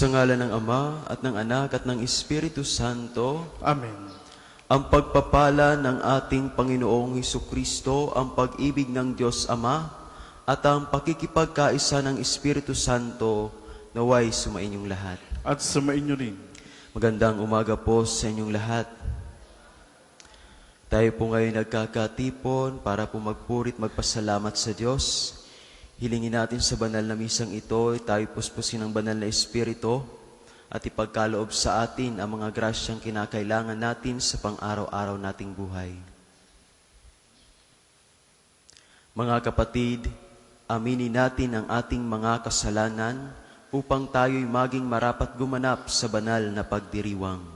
Sa ngalan ng Ama at ng Anak at ng Espiritu Santo. Amen. Ang pagpapala ng ating Panginoong Hesukristo, ang pag-ibig ng Diyos Ama, at ang pakikipagkaisa ng Espiritu Santo naway sumainyong lahat. At sumainyo rin. Magandang umaga po sa inyong lahat. Tayo po ngayon nagkakatipon para po magpurit magpasalamat sa Diyos. Hilingin natin sa banal na misang ito, tayo puspusin ng banal na Espiritu at ipagkaloob sa atin ang mga grasyang kinakailangan natin sa pang-araw-araw nating buhay. Mga kapatid, aminin natin ang ating mga kasalanan upang tayo'y maging marapat gumanap sa banal na pagdiriwang.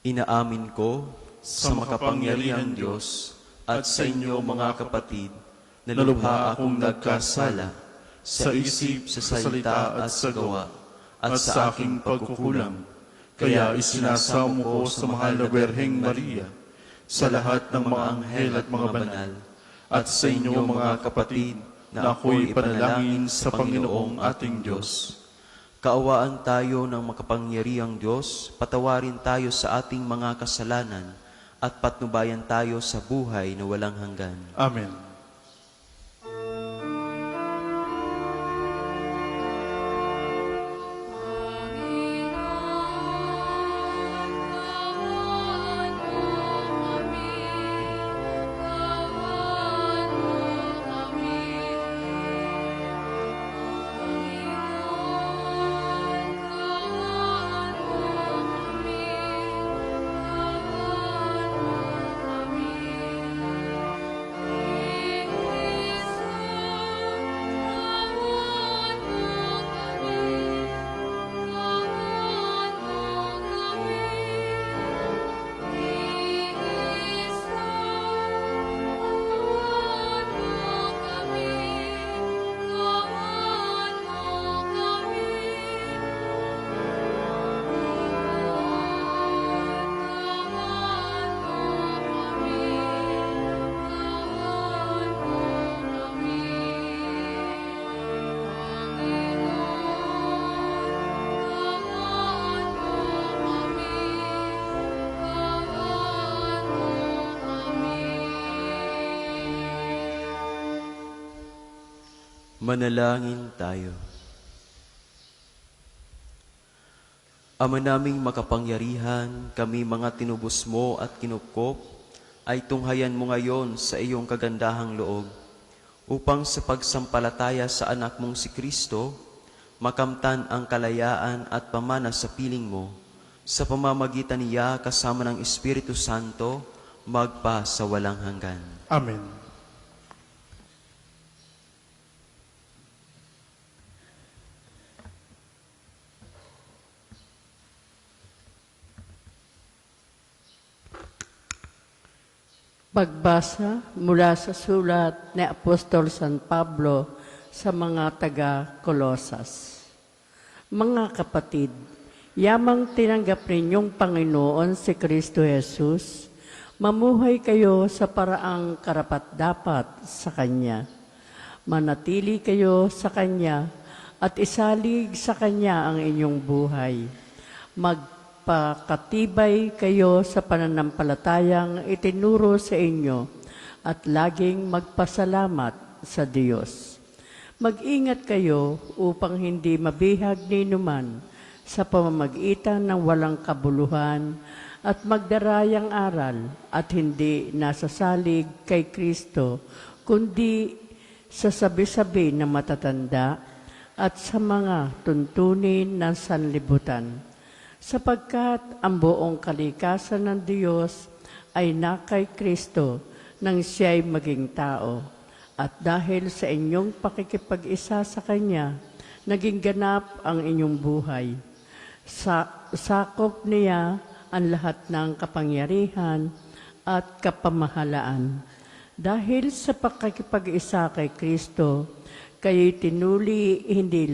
Inaamin ko sa makapangyarihang Diyos at sa inyo mga kapatid, na lubha akong nagkasala sa isip, sa salita at sa gawa, at sa aking pagkukulang. Kaya isinasamo ko sa mahal na Berheng Maria, sa lahat ng mga anghel at mga banal, at sa inyo mga kapatid, na ako'y ipanalangin sa Panginoong ating Diyos. Kaawaan tayo ng makapangyarihang Diyos, patawarin tayo sa ating mga kasalanan, at patnubayan tayo sa buhay na walang hanggan. Amen. Manalangin tayo. Ama naming makapangyarihan, kami mga tinubos mo at kinupkop, ay tunghayan mo ngayon sa iyong kagandahang loob, upang sa pagsampalataya sa anak mong si Kristo, makamtan ang kalayaan at pamana sa piling mo, sa pamamagitan niya kasama ng Espiritu Santo, magpa sa walang hanggan. Amen. Pagbasa mula sa sulat ni Apostol San Pablo sa mga taga-Kolosas. Mga kapatid, yamang tinanggap ninyong Panginoon si Kristo Jesus, mamuhay kayo sa paraang karapat-dapat sa Kanya. Manatili kayo sa Kanya at isalig sa Kanya ang inyong buhay. Magpakatibay kayo sa pananampalatayang itinuro sa inyo at laging magpasalamat sa Diyos. Mag-ingat kayo upang hindi mabihag ni numan sa pamamagitan ng walang kabuluhan at magdarayang aral at hindi nasasalig kay Kristo, kundi sa sabi-sabi na matatanda at sa mga tuntunin ng sanlibutan. Sapagkat ang buong kalikasan ng Diyos ay na kay Kristo nang siya'y maging tao. At dahil sa inyong pakikipag-isa sa Kanya, naging ganap ang inyong buhay. Sakop niya ang lahat ng kapangyarihan at kapamahalaan. Dahil sa pakikipag-isa kay Kristo, kayo'y tinuli hindi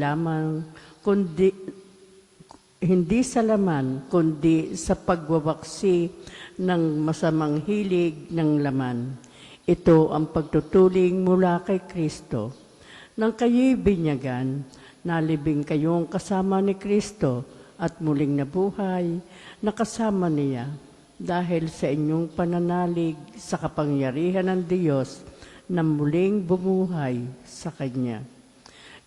sa laman, kundi sa pagwawaksi ng masamang hilig ng laman. Ito ang pagtutuling mula kay Kristo. Nang kayo'y binyagan, Nalibing kayong kasama ni Kristo at muling nabuhay na kasama niya dahil sa inyong pananalig sa kapangyarihan ng Diyos na muling bumuhay sa Kanya.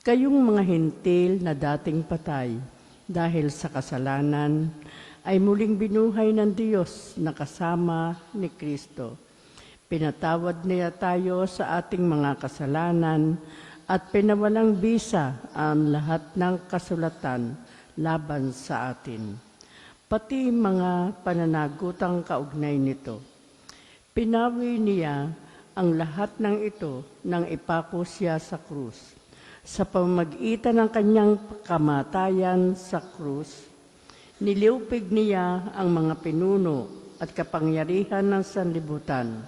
Kayong mga hintil na dating patay dahil sa kasalanan ay muling binuhay ng Diyos na kasama ni Kristo. Pinatawad niya tayo sa ating mga kasalanan at pinawalang bisa ang lahat ng kasulatan laban sa atin, pati mga pananagutang kaugnay nito. Pinawi niya ang lahat ng ito nang ipako siya sa krus. Sa pamamagitan ng kanyang kamatayan sa krus, niliupig niya ang mga pinuno at kapangyarihan ng sanlibutan.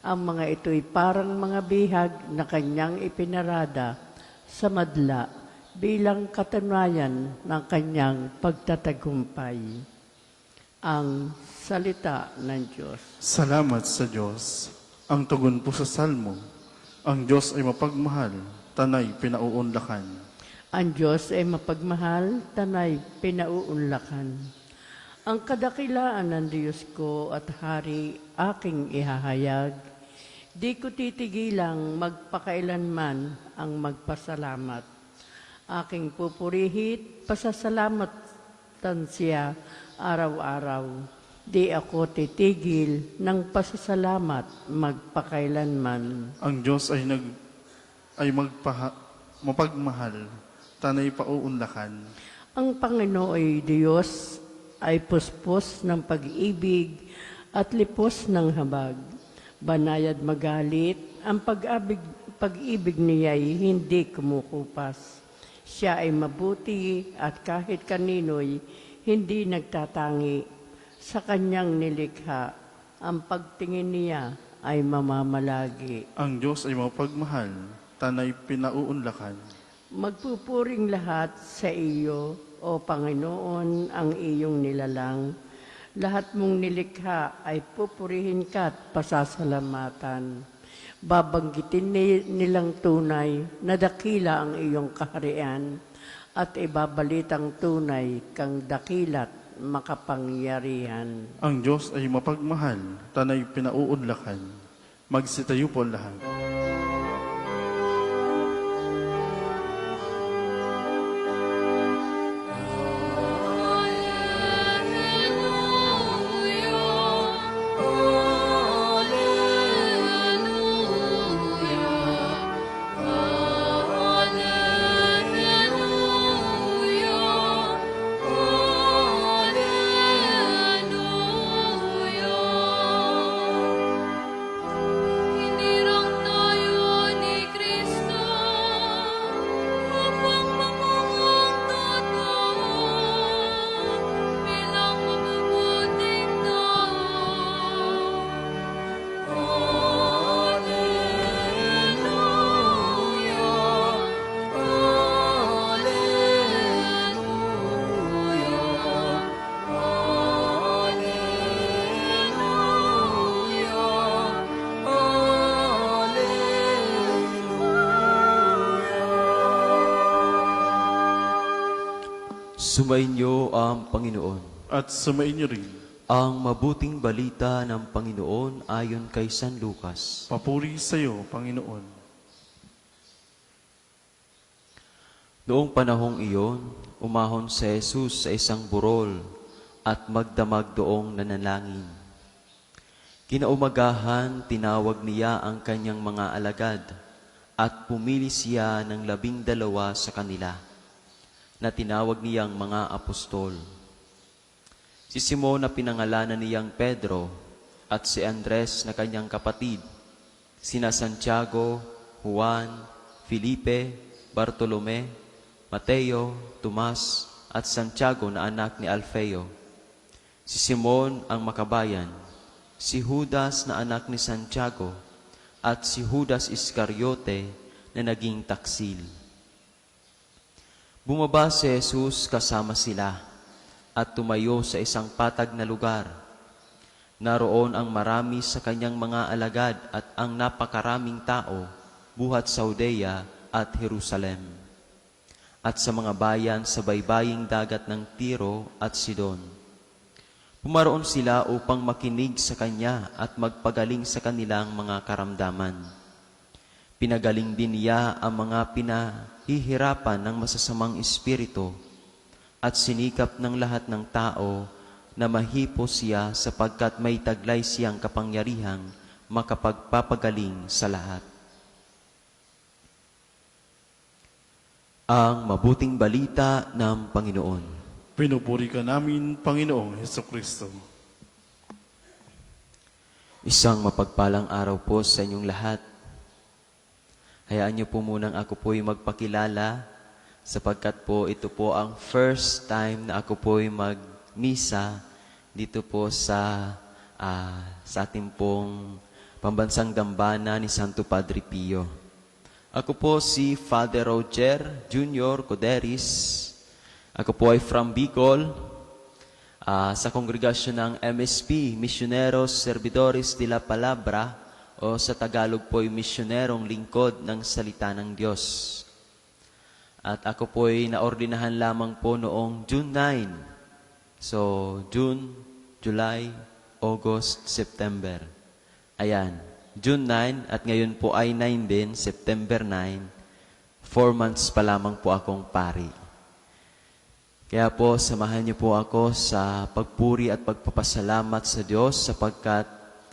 Ang mga ito'y parang mga bihag na kanyang ipinarada sa madla bilang katunayan ng kanyang pagtatagumpay. Ang salita ng Diyos. Salamat sa Diyos. Ang tugon po sa salmo, ang Diyos ay mapagmahal, tanay pinauunlakan. Ang Diyos ay mapagmahal, tanay pinauunlakan. Ang kadakilaan ng Diyos ko at Hari aking ihahayag. Di ko titigilang magpakailanman ang magpasalamat. Aking pupurihit, pasasalamatan siya araw-araw. Di ako titigil ng pasasalamat magpakailanman. Ang Diyos ay mapagmahal, tanay pauunlakan. Ang Panginooy Diyos ay puspos ng pag-ibig at lipos ng habag. Banayad magalit, ang pag-ibig niya'y hindi kumukupas. Siya ay mabuti at kahit kanino'y hindi nagtatangi. Sa kanyang nilikha, ang pagtingin niya ay mamamalagi. Ang Diyos ay mapagmahal, tanay pinauunlakan. Magpupuring lahat sa iyo, O Panginoon, ang iyong nilalang. Lahat mong nilikha ay pupurihin ka at pasasalamatan. Babanggitin nilang tunay na dakila ang iyong kaharian at ibabalitang tunay kang dakilat makapangyarihan. Ang Diyos ay mapagmahal, tanay pinauunlakan. Magsitayo po lahat. Sumainyo ang Panginoon. At sumainyo rin. Ang mabuting balita ng Panginoon ayon kay San Lucas. Papuri sa iyo, Panginoon. Noong panahong iyon, umahon si Jesus sa isang burol at magdamag doong nanalangin. Kinaumagahan, tinawag niya ang kanyang mga alagad at pumili siya ng 12 sa kanila na tinawag niyang mga apostol. Si Simon na pinangalanan niyang Pedro at si Andres na kanyang kapatid, sina Santiago, Juan, Felipe, Bartolome, Mateo, Tomas at Santiago na anak ni Alfeo, si Simon ang makabayan, si Judas na anak ni Santiago at si Judas Iscariote na naging taksil. Bumaba si Jesus kasama sila at tumayo sa isang patag na lugar. Naroon ang marami sa kanyang mga alagad at ang napakaraming tao buhat sa Judea at Jerusalem. at sa mga bayan sa baybaying dagat ng Tiro at Sidon. Pumaroon sila upang makinig sa kanya at magpagaling sa kanilang mga karamdaman. Pinagaling din niya ang mga pinahihirapan ng masasamang espiritu at sinikap ng lahat ng tao na mahipo siya sapagkat may taglay siyang kapangyarihang makapagpapagaling sa lahat. Ang mabuting balita ng Panginoon. Pinupuri ka namin, Panginoong Hesukristo. Isang mapagpalang araw po sa inyong lahat. Hayaan niyo po munang ako po'y magpakilala sapagkat po ito po ang first time na ako po'y magmisa dito po sa ating pong pambansang dambana ni Santo Padre Pio. Ako po si Father Roger Jr. Coderis. Ako po ay from Bicol, sa kongregasyon ng MSP, Misioneros Servidores de la Palabra, o sa Tagalog po ay Misyonerong Lingkod ng Salita ng Diyos. At ako po ay naordinahan lamang po noong June 9. So, June, July, August, September. Ayan. June 9 at ngayon po ay 9 din, September 9, 4 months pa lamang po akong pari. Kaya po, samahan niyo po ako sa pagpuri at pagpapasalamat sa Diyos sapagkat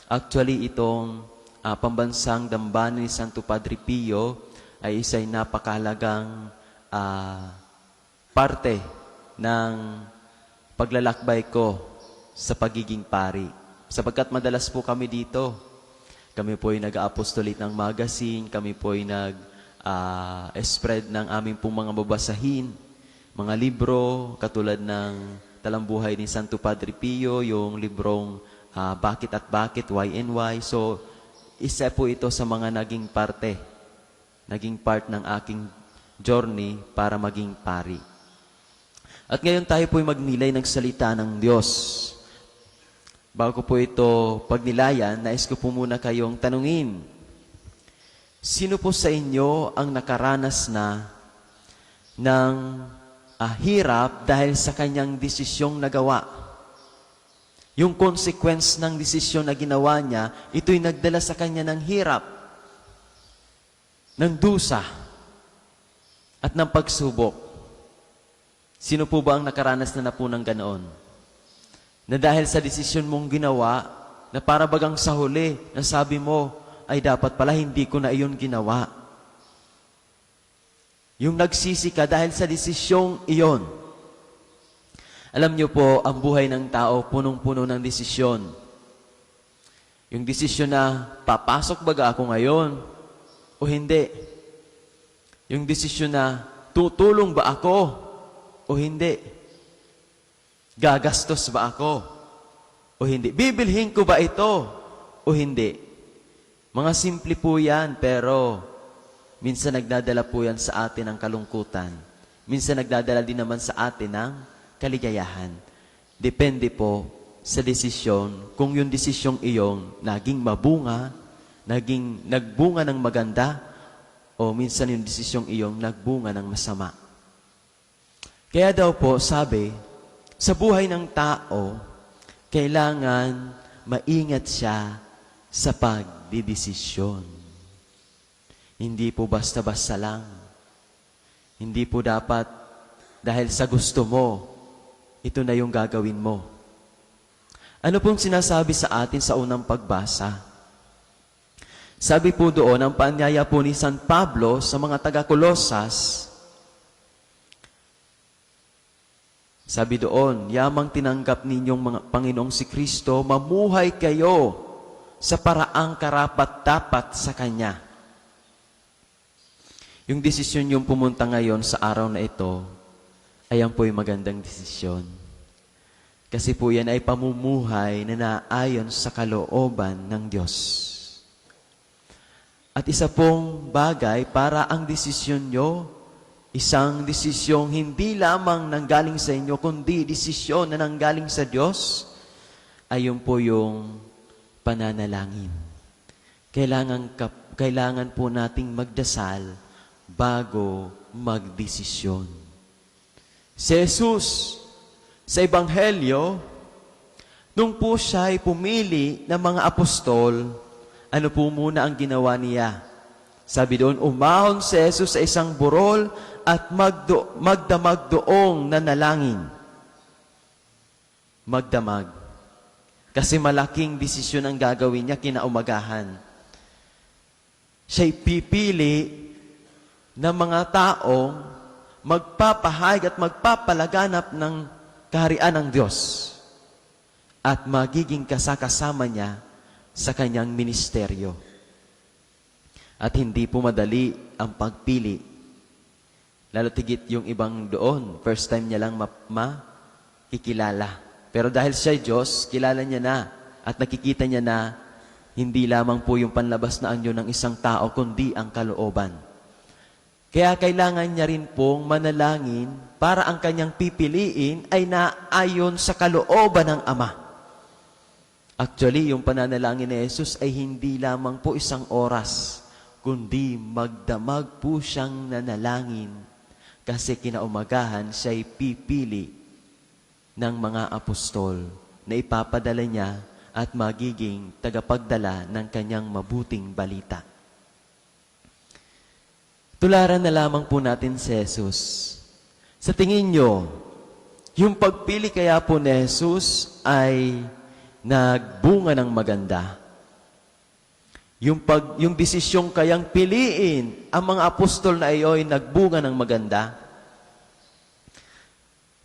actually itong pambansang dambana ni Santo Padre Pio ay isa'y napakahalagang parte ng paglalakbay ko sa pagiging pari. Sapagkat madalas po kami dito. Kami po ay nag-apostolate ng magazine, kami po ay nag-spread ng aming pong mga babasahin, mga libro, katulad ng Talambuhay ni Santo Padre Pio, yung librong Bakit at Bakit, Why and Why. So, isa po ito sa mga naging part ng aking journey para maging pari. At ngayon tayo po ay magnilay ng salita ng Diyos. Bago po ito pagnilayan, nais ko po muna kayong tanungin. Sino po sa inyo ang nakaranas na ng hirap dahil sa kanyang desisyong nagawa? Yung consequence ng desisyon na ginawa niya, ito'y nagdala sa kanya ng hirap, ng dusa, at ng pagsubok. Sino po ba ang nakaranas na po ng ganoon? Na dahil sa desisyon mong ginawa, na para bagang sa huli, na sabi mo, ay dapat pala hindi ko na iyon ginawa. Yung nagsisi ka dahil sa desisyong iyon. Alam niyo po, ang buhay ng tao, punong-puno ng desisyon. Yung desisyon na, papasok ba ako ngayon o hindi? Yung desisyon na, tutulong ba ako o hindi? Gagastos ba ako o hindi? Bibilhin ko ba ito o hindi? Mga simple po yan, pero minsan nagdadala po yan sa atin ng kalungkutan. Minsan nagdadala din naman sa atin ng kaligayahan. Depende po sa desisyon, kung yung desisyong iyong naging mabunga, nagbunga ng maganda, o minsan yung desisyong iyong nagbunga ng masama. Kaya daw po, sabi, sa buhay ng tao, kailangan maingat siya sa pagdidesisyon. Hindi po basta-basta lang. Hindi po dapat dahil sa gusto mo, ito na yung gagawin mo. Ano pong sinasabi sa atin sa unang pagbasa? Sabi po doon, ang paanyaya po ni San Pablo sa mga taga-Kolosas, sabi doon, yamang tinanggap ninyong mga Panginoong si Kristo, mamuhay kayo sa paraang karapat-dapat sa Kanya. Yung desisyon yung pumunta ngayon sa araw na ito, ayan po yung magandang desisyon. Kasi po yan ay pamumuhay na naayon sa kalooban ng Diyos. At isa pong bagay para ang desisyon nyo, isang desisyong hindi lamang nanggaling sa inyo, kundi desisyon na nanggaling sa Diyos, ay yun po yung pananalangin. Kailangan po nating magdasal bago magdesisyon. Si Jesus, sa Ebanghelyo, nung po siya ay pumili ng mga apostol, ano po muna ang ginawa niya? Sabi doon, umahon si Jesus sa isang burol at magdamag doong nanalangin. Magdamag. Kasi malaking desisyon ang gagawin niya kinaumagahan. Siya'y pipili ng mga taong magpapahayag at magpapalaganap ng kaharian ng Diyos at magiging kasakasama niya sa kanyang ministeryo. At hindi po madali ang pagpili. Lalo tigit yung ibang doon, first time niya lang makikilala. Pero dahil siya Diyos, kilala niya na at nakikita niya na hindi lamang po yung panlabas na anyo ng isang tao, kundi ang kalooban. Kaya kailangan niya rin pong manalangin para ang kanyang pipiliin ay naayon sa kalooban ng Ama. Actually, yung pananalangin ni Jesus ay hindi lamang po isang oras, kundi magdamag po siyang nanalangin kasi kinaumagahan siya'y pipili ng mga apostol na ipapadala niya at magiging tagapagdala ng kanyang mabuting balita. Tularan na lamang po natin si Jesus. Sa tingin nyo, yung pagpili kaya po ni Jesus ay nagbunga ng maganda? Yung desisyong kayang piliin ang mga apostol na iyon ay nagbunga ng maganda?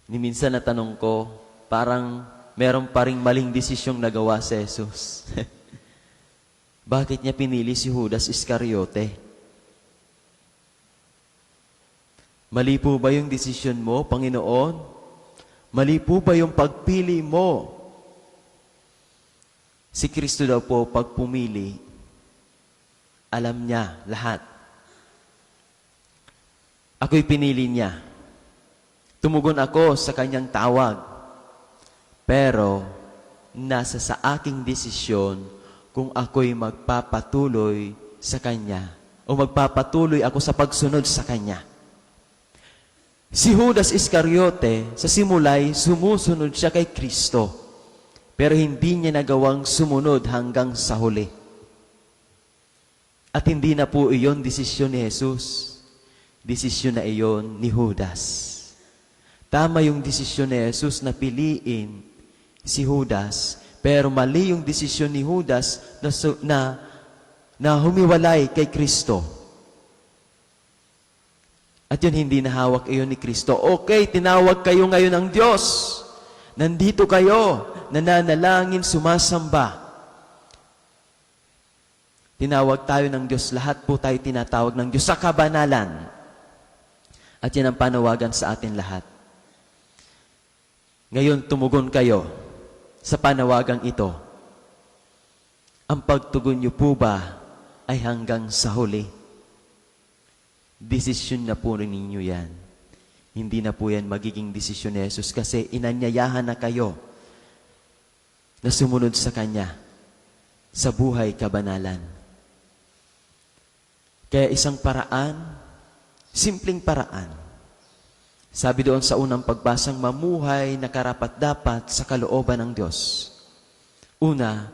Ni minsan natanong ko, parang meron pa ring maling desisyong nagawa si Jesus. Bakit niya pinili si Judas Iscariote? Mali po ba yung desisyon mo, Panginoon? Mali po ba yung pagpili mo? Si Kristo daw po, pag pumili, alam niya lahat. Ako'y pinili niya. Tumugon ako sa kanyang tawag. Pero, nasa sa aking desisyon kung ako'y magpapatuloy sa kanya o magpapatuloy ako sa pagsunod sa kanya. Si Judas Iscariote, sa simulay, sumusunod siya kay Kristo. Pero hindi niya nagawang sumunod hanggang sa huli. At hindi na po iyon desisyon ni Jesus. Desisyon na iyon ni Judas. Tama yung desisyon ni Jesus na piliin si Judas, pero mali yung desisyon ni Judas na humiwalay kay Kristo. At yun, hindi nahawak iyon ni Kristo. Okay, tinawag kayo ngayon ng Diyos. Nandito kayo, nananalangin, sumasamba. Tinawag tayo ng Diyos, lahat po tayo tinatawag ng Diyos sa kabanalan. At yan ang panawagan sa atin lahat. Ngayon, tumugon kayo sa panawagang ito. Ang pagtugon niyo po ba ay hanggang sa huli? Desisyon na po ninyo yan. Hindi na po yan magiging desisyon ni Jesus kasi inanyayahan na kayo na sumunod sa Kanya sa buhay kabanalan. Kaya isang paraan, simpleng paraan, sabi doon sa unang pagbasang mamuhay na karapat-dapat sa kalooban ng Diyos. Una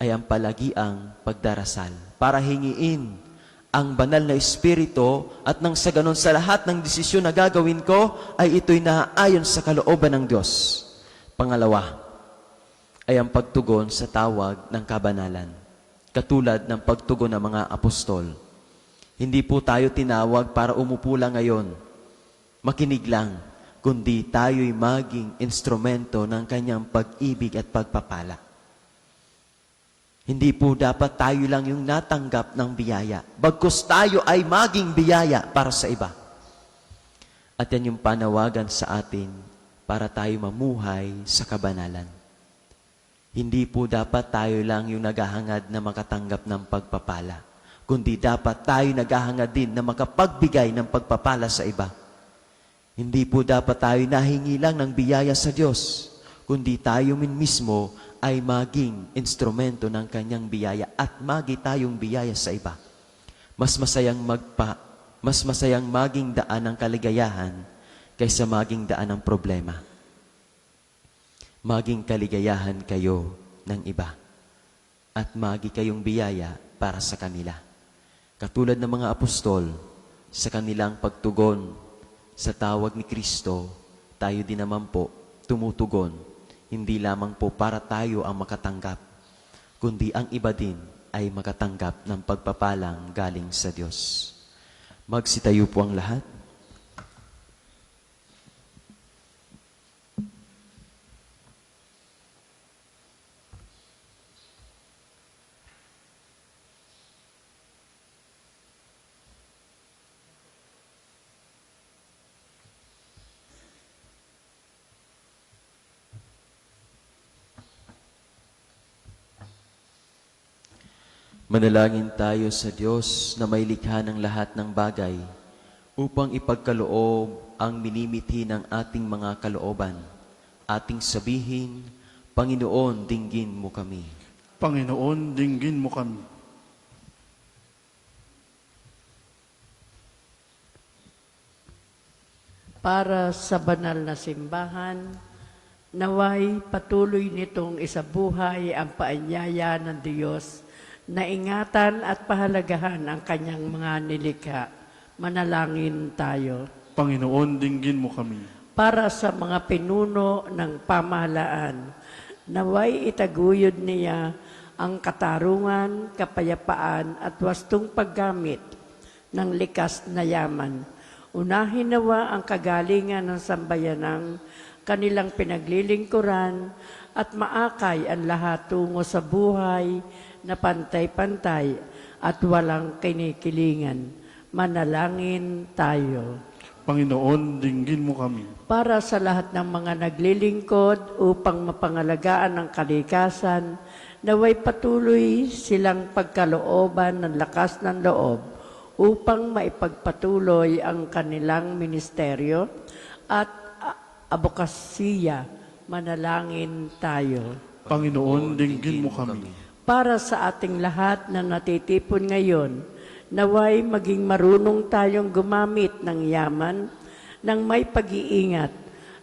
ay ang palagiang pagdarasal para hingiin ang banal na Espiritu at nang sa ganon sa lahat ng desisyon na gagawin ko ay ito'y naaayon sa kalooban ng Diyos. Pangalawa ay ang pagtugon sa tawag ng kabanalan. Katulad ng pagtugon ng mga apostol. Hindi po tayo tinawag para umupo lang ngayon, makinig lang, kundi tayo'y maging instrumento ng kanyang pag-ibig at pagpapala. Hindi po dapat tayo lang yung natanggap ng biyaya. Bagkus tayo ay maging biyaya para sa iba. At yan yung panawagan sa atin para tayo mamuhay sa kabanalan. Hindi po dapat tayo lang yung naghahangad na makatanggap ng pagpapala, kundi dapat tayo naghahangad din na makapagbigay ng pagpapala sa iba. Hindi po dapat tayo nahingi lang ng biyaya sa Diyos, kundi tayo mismo ay maging instrumento ng Kanyang biyaya at magi tayong biyaya sa iba. Mas masayang maging daan ng kaligayahan kaysa maging daan ng problema. Maging kaligayahan kayo ng iba at magi kayong biyaya para sa kanila. Katulad ng mga apostol, sa kanilang pagtugon sa tawag ni Kristo, tayo din naman po tumutugon, hindi lamang po para tayo ang makatanggap, kundi ang iba din ay makatanggap ng pagpapalang galing sa Diyos. Magsitayo po ang lahat. Manalangin tayo sa Diyos na may likha ng lahat ng bagay upang ipagkaloob ang minimithi ng ating mga kalooban. Ating sabihin, Panginoon, dinggin mo kami. Panginoon, dinggin mo kami. Para sa banal na simbahan, naway patuloy nitong isabuhay ang paanyaya ng Diyos na ingatan at pahalagahan ang kanyang mga nilikha. Manalangin tayo. Panginoon, dinggin mo kami. Para sa mga pinuno ng pamahalaan, naway itaguyod niya ang katarungan, kapayapaan at wastong paggamit ng likas na yaman. Unahin nawa ang kagalingan ng sambayanang kanilang pinaglilingkuran at maakay ang lahat tungo sa buhay na pantay-pantay at walang kinikilingan. Manalangin tayo. Panginoon, dinggin mo kami. Para sa lahat ng mga naglilingkod upang mapangalagaan ang kalikasan, naway patuloy silang pagkalooban ng lakas ng loob upang maipagpatuloy ang kanilang ministeryo at abokasiya. Manalangin tayo. Panginoon, dinggin mo kami. Para sa ating lahat na natitipon ngayon, naway maging marunong tayong gumamit ng yaman ng may pag-iingat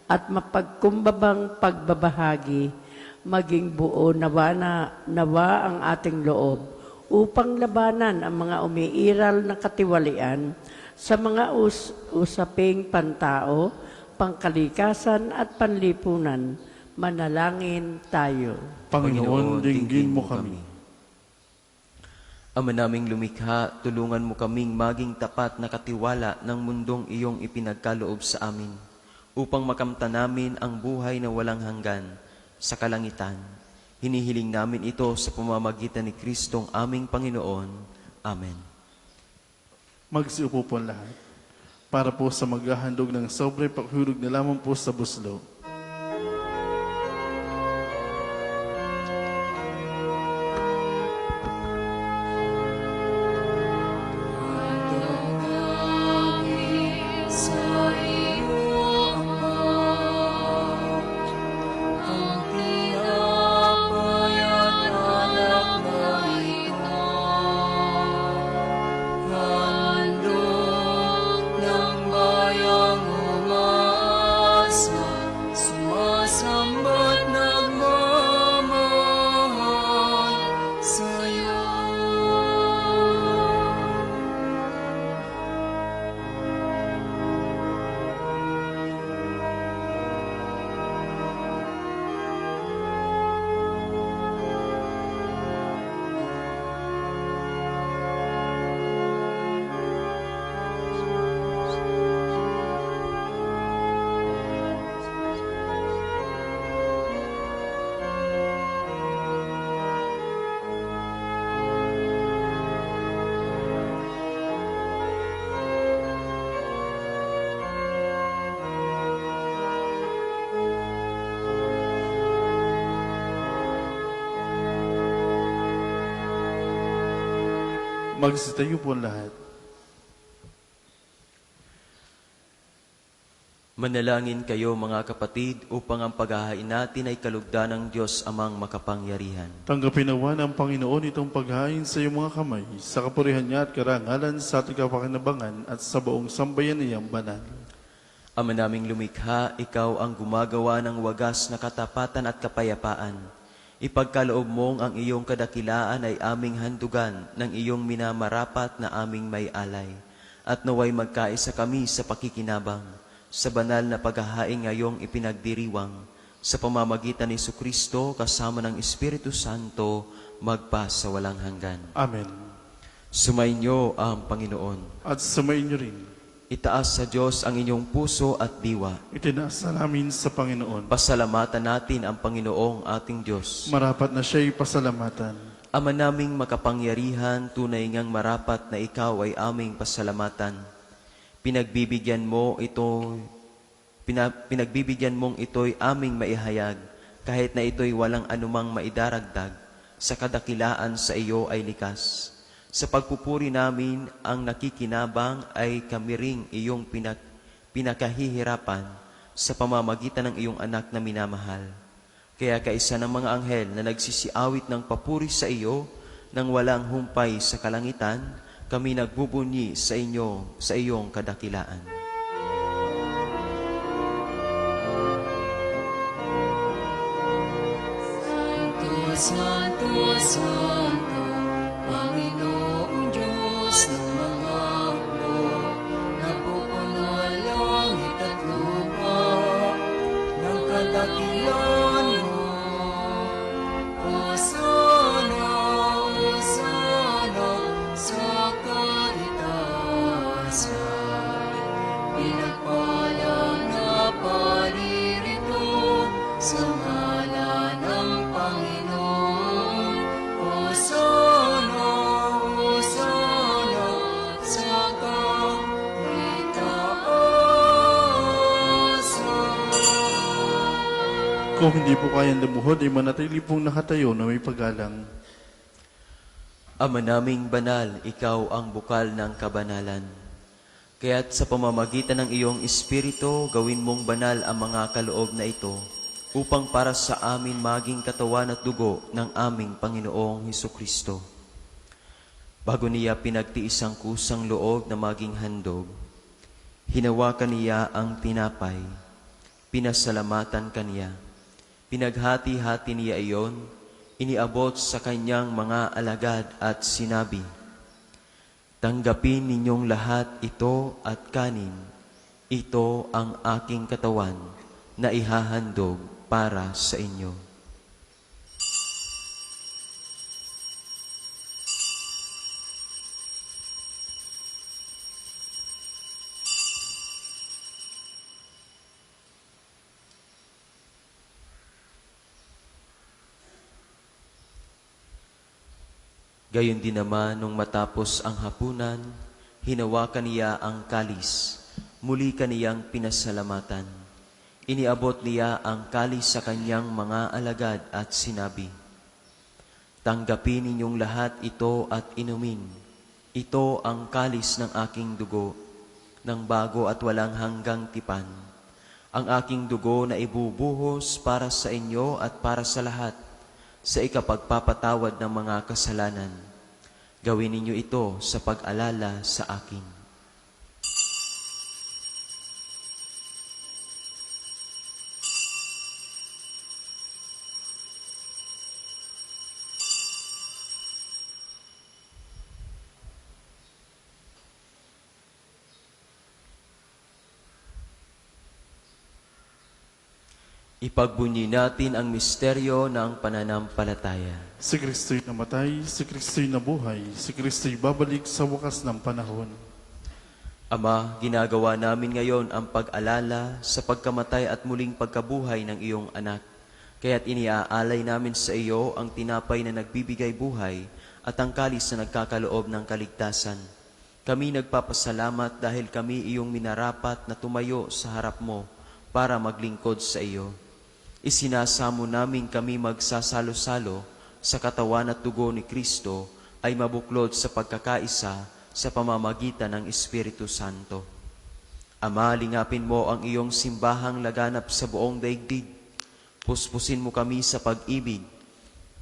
at mapagkumbabang pagbabahagi, maging buo nawa ang ating loob upang labanan ang mga umiiral na katiwalian sa mga usaping pantao, pangkalikasan at panlipunan. Manalangin tayo. Panginoon, dinggin mo kami. Ama naming lumikha, tulungan mo kaming maging tapat na katiwala ng mundong iyong ipinagkaloob sa amin, upang makamta namin ang buhay na walang hanggan sa kalangitan. Hinihiling namin ito sa pamamagitan ni Kristong aming Panginoon. Amen. Magsiupo po ang lahat para po sa maghahandog ng sobre paghurog na lamang po sa buslo. Magsitayo po ang lahat. Manalangin kayo mga kapatid upang ang paghahain natin ay kalugdan ng Diyos amang makapangyarihan. Tanggapin nawa ng Panginoon itong paghain sa iyong mga kamay, sa kapurihan niya at karangalan sa ating kapakinabangan at sa buong sambayan niyang banal. Ama naming lumikha, ikaw ang gumagawa ng wagas na katapatan at kapayapaan. Ipagkaloob mong ang iyong kadakilaan ay aming handugan ng iyong minamarapat na aming may alay. At naway magkaisa kami sa pakikinabang, sa banal na paghahain ngayong ipinagdiriwang, sa pamamagitan ni Jesucristo kasama ng Espiritu Santo, magpa sa walang hanggan. Amen. Sumainyo ang Panginoon. At sumayin niyo rin. Itaas sa Diyos ang inyong puso at diwa. Itinaas na namin sa Panginoon. Pasalamatan natin ang Panginoong ating Diyos. Marapat na siya'y pasalamatan. Ama naming makapangyarihan, tunay ngang marapat na ikaw ay aming pasalamatan. Pinagbibigyan mong ito'y aming maihayag, kahit na ito'y walang anumang maidaragdag, sa kadakilaan sa iyo ay likas. Sa pagpupuri namin, ang nakikinabang ay kami ring iyong pinakahihirapan sa pamamagitan ng iyong anak na minamahal. Kaya kaisa ng mga anghel na nagsisiawit ng papuri sa iyo nang walang humpay sa kalangitan, kami nagbubunyi sa iyong kadakilaan. Santo, Santo, Santo, Panginoong Diyos ng mga hukbo, napupuno ang langit at lupa ng kadakilan mo. Hosana, Hosana, sa kaitaasan, pinagpalang na paririto sa ngalan ng Panginoon. Hosana, Hosana, sa kaitaasan. Kung hindi po kayang lumuhod, ay manatili pong nakatayo na may paggalang. Ama naming banal, ikaw ang bukal ng kabanalan. Kaya't sa pamamagitan ng iyong Espiritu, gawin mong banal ang mga kaloob na ito, upang para sa amin maging katawan at dugo ng aming Panginoong Hesukristo. Bago niya pinagtiis ang kusang loob na maging handog, hinawakan niya ang tinapay, pinasalamatan kaniya, pinaghati-hati niya iyon, iniabot sa kanyang mga alagad at sinabi, "Tanggapin ninyong lahat ito at kanin, ito ang aking katawan na ihahandog para sa inyo." Gayon din naman nung matapos ang hapunan, hinawakan niya ang kalis, muli kaniyang pinasalamatan. Iniabot niya ang kalis sa kanyang mga alagad at sinabi, "Tanggapin ninyong lahat ito at inumin. Ito ang kalis ng aking dugo, ng bago at walang hanggang tipan. Ang aking dugo na ibubuhos para sa inyo at para sa lahat, sa ikapagpapatawad ng mga kasalanan. Gawin ninyo ito sa pag-alala sa akin." Ipagbunyi natin ang misteryo ng pananampalataya. Si Kristo'y namatay, si Kristo'y nabuhay, si Kristo'y babalik sa wakas ng panahon. Ama, ginagawa namin ngayon ang pag-alala sa pagkamatay at muling pagkabuhay ng iyong anak. Kaya't iniaalay namin sa iyo ang tinapay na nagbibigay buhay at ang kalis na nagkakaloob ng kaligtasan. Kami nagpapasalamat dahil kami iyong minarapat na tumayo sa harap mo para maglingkod sa iyo. Isinasamo namin kami magsasalo-salo sa katawan at dugo ni Kristo ay mabuklod sa pagkakaisa sa pamamagitan ng Espiritu Santo. Ama, lingapin mo ang iyong simbahang laganap sa buong daigdig. Puspusin mo kami sa pag-ibig,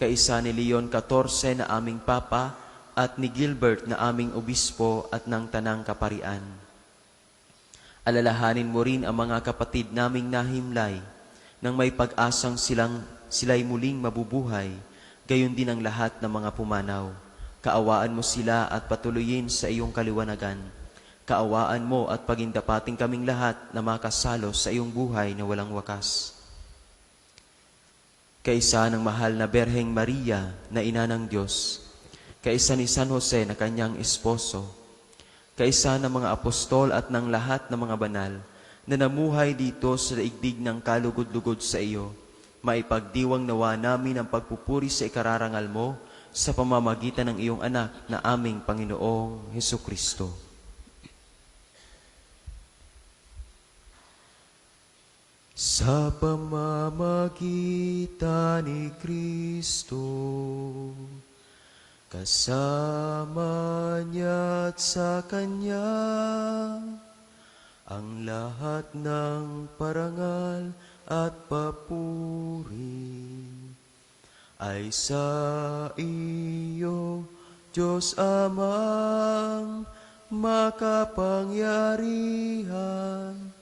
kaisa ni Leon XIV na aming Papa at ni Gilbert na aming Obispo at ng Tanang Kaparian. Alalahanin mo rin ang mga kapatid naming nahimlay, nang may pag-asang sila'y muling mabubuhay, gayon din ang lahat ng mga pumanaw. Kaawaan mo sila at patuloyin sa iyong kaliwanagan. Kaawaan mo at pagindapating kaming lahat na makasalo sa iyong buhay na walang wakas. Kaisa ng mahal na Berheng Maria na ina ng Diyos, kaisa ni San Jose na kanyang esposo, kaisa ng mga apostol at ng lahat ng mga banal na namuhay dito sa daigdig ng kalugod-lugod sa iyo, maipagdiwang nawa namin ang pagpupuri sa ikararangal mo sa pamamagitan ng iyong anak na aming Panginoong Hesukristo. Sa pamamagitan ni Kristo, kasama niya at sa Kanya, ang lahat ng parangal at papuri ay sa iyo, Diyos Amang makapangyarihan,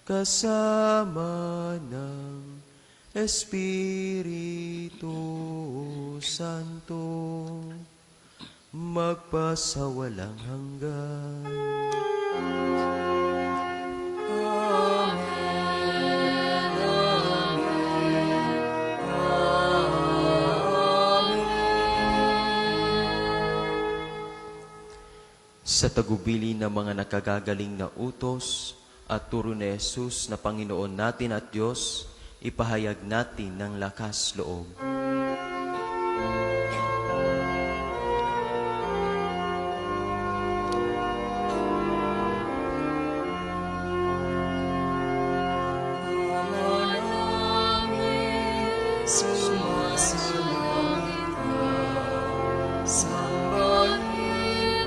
kasama ng Espiritu Santo, magpasawalang hanggan. Sa tagubili ng mga nakagagaling na utos at turo ni Jesus na Panginoon natin at Diyos, ipahayag natin ng lakas loob. Sumasalangit ka, sambahin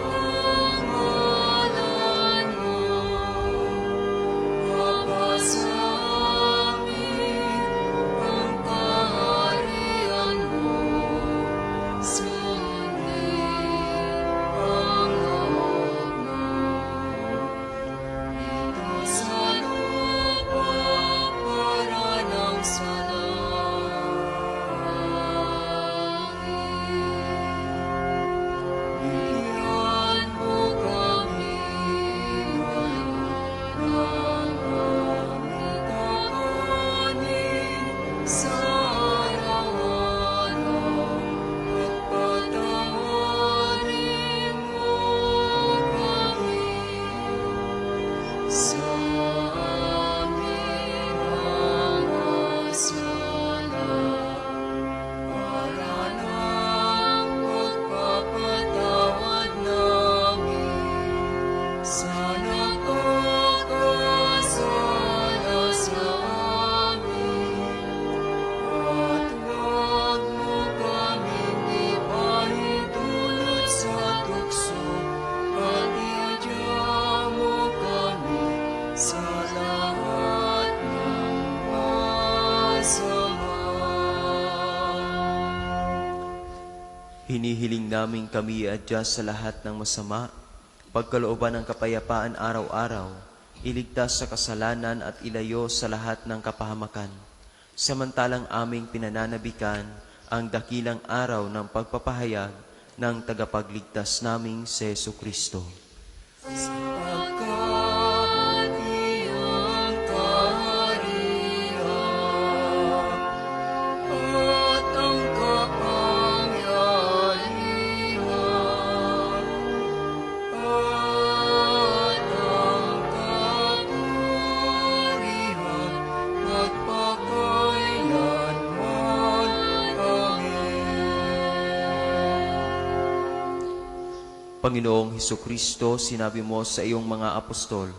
ang ngalan mo. Mapasamin ang kaharian mo, sundin ang loob mo. Ito sa lupa para ng sa bigyan mo kami ngayon ng aming kakanin sa araw-araw at patawarin mo kami sa aming mga sala. Para ng pagpapatawad namin sa nakakasala sa amin. At huwag mo kaming ipahintulot sa tukso, at iadya mo kami sa lahat ng masama. Hinihiling namin kami iadya sa lahat ng masama, pagkalooban ng kapayapaan araw-araw, iligtas sa kasalanan at ilayo sa lahat ng kapahamakan. Samantalang aming pinananabikan ang dakilang araw ng pagpapahayag ng tagapagligtas naming si Jesucristo. Sapagkat iyong kaharian at ang kapangyarihan at ang kapurihan magpakailanman. Amen. Panginoong Hesukristo, sinabi mo sa iyong mga apostol,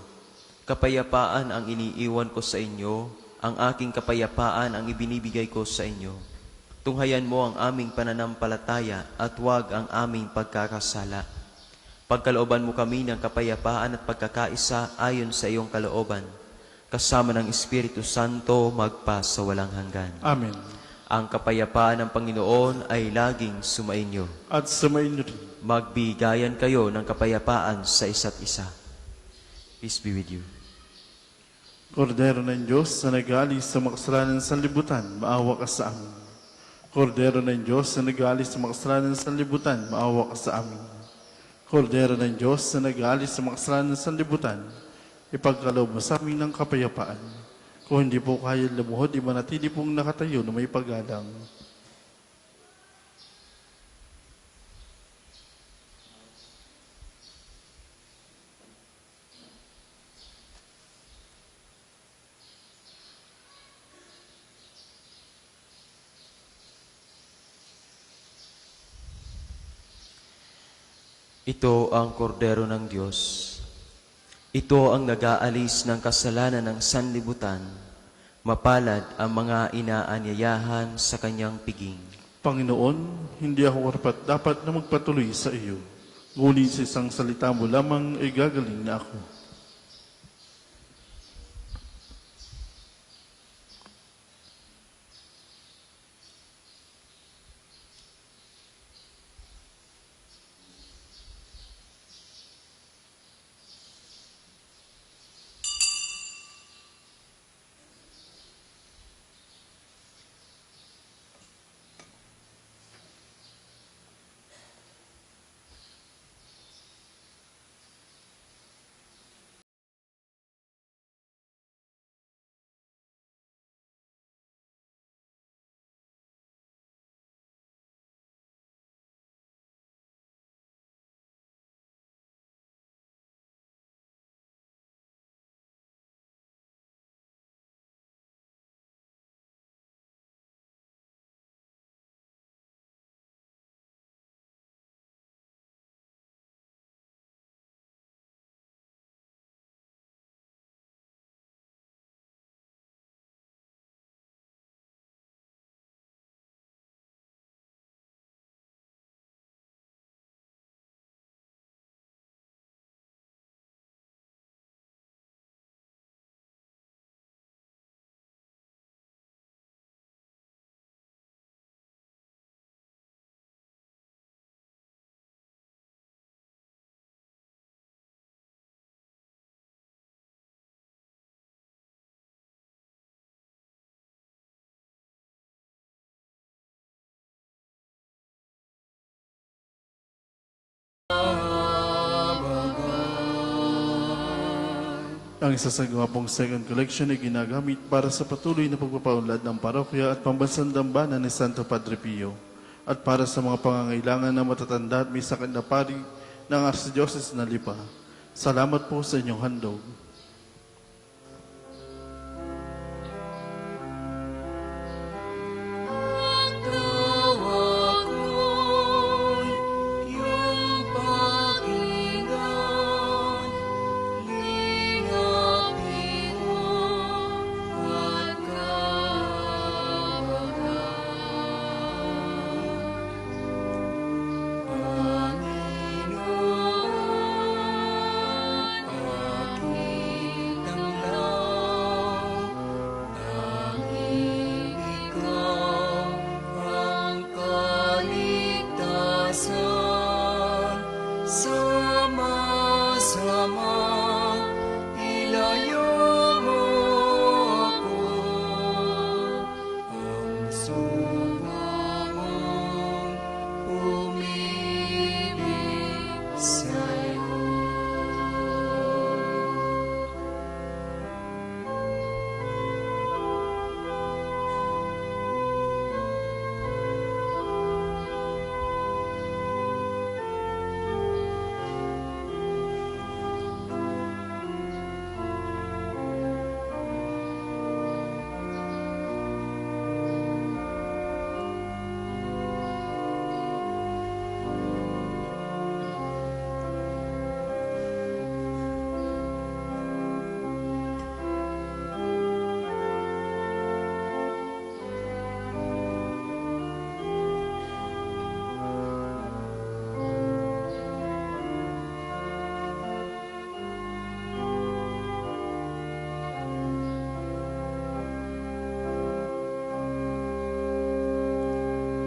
kapayapaan ang iniiwan ko sa inyo, ang aking kapayapaan ang ibinibigay ko sa inyo. Tunghayan mo ang aming pananampalataya at huwag ang aming pagkakasala. Pagkalooban mo kami ng kapayapaan at pagkakaisa ayon sa iyong kalooban, kasama ng Espiritu Santo magpa sa walang hanggan. Amen. Ang kapayapaan ng Panginoon ay laging sumainyo. At sumayin niyo rin. Magbigayan kayo ng kapayapaan sa isa't isa. Peace be with you. Kordero ng Diyos na nag-aalis sa makasalanan ng sanlibutan, maawa ka sa amin. Kordero ng Diyos na nag-aalis sa makasalanan ng sanlibutan, maawa ka sa amin. Kordero ng Diyos na nag-aalis sa makasalanan ng sanlibutan, ipagkaloob mo sa amin ng kapayapaan. Kung hindi po kaya lumuhod, imanatili pong nakatayo na may paggalang. Ito ang kordero ng Diyos. Ito ang nag-aalis ng kasalanan ng sanlibutan. Mapalad ang mga inaanyayahan sa kanyang piging. Panginoon, hindi ako karapat dapat na magpatuloy sa iyo. Ngunit sa isang salita mo lamang ay gagaling na ako. Ang isasagawa pong second collection ay ginagamit para sa patuloy na pagpapaunlad ng parokya at pambansang dambana ni Santo Padre Pio at para sa mga pangangailangan ng matatanda at may sakit na pari ng Archdiocese ng Lipa. Salamat po sa inyong handog. Ang tawag mo'y iyong pakinggan, lingapin mo at kawagan. Panginoon, aking tanglaw, dahil ikaw ang kaligtasan. Sama-sama, ilayo mo ako, ang sumamong umibig sa'yo.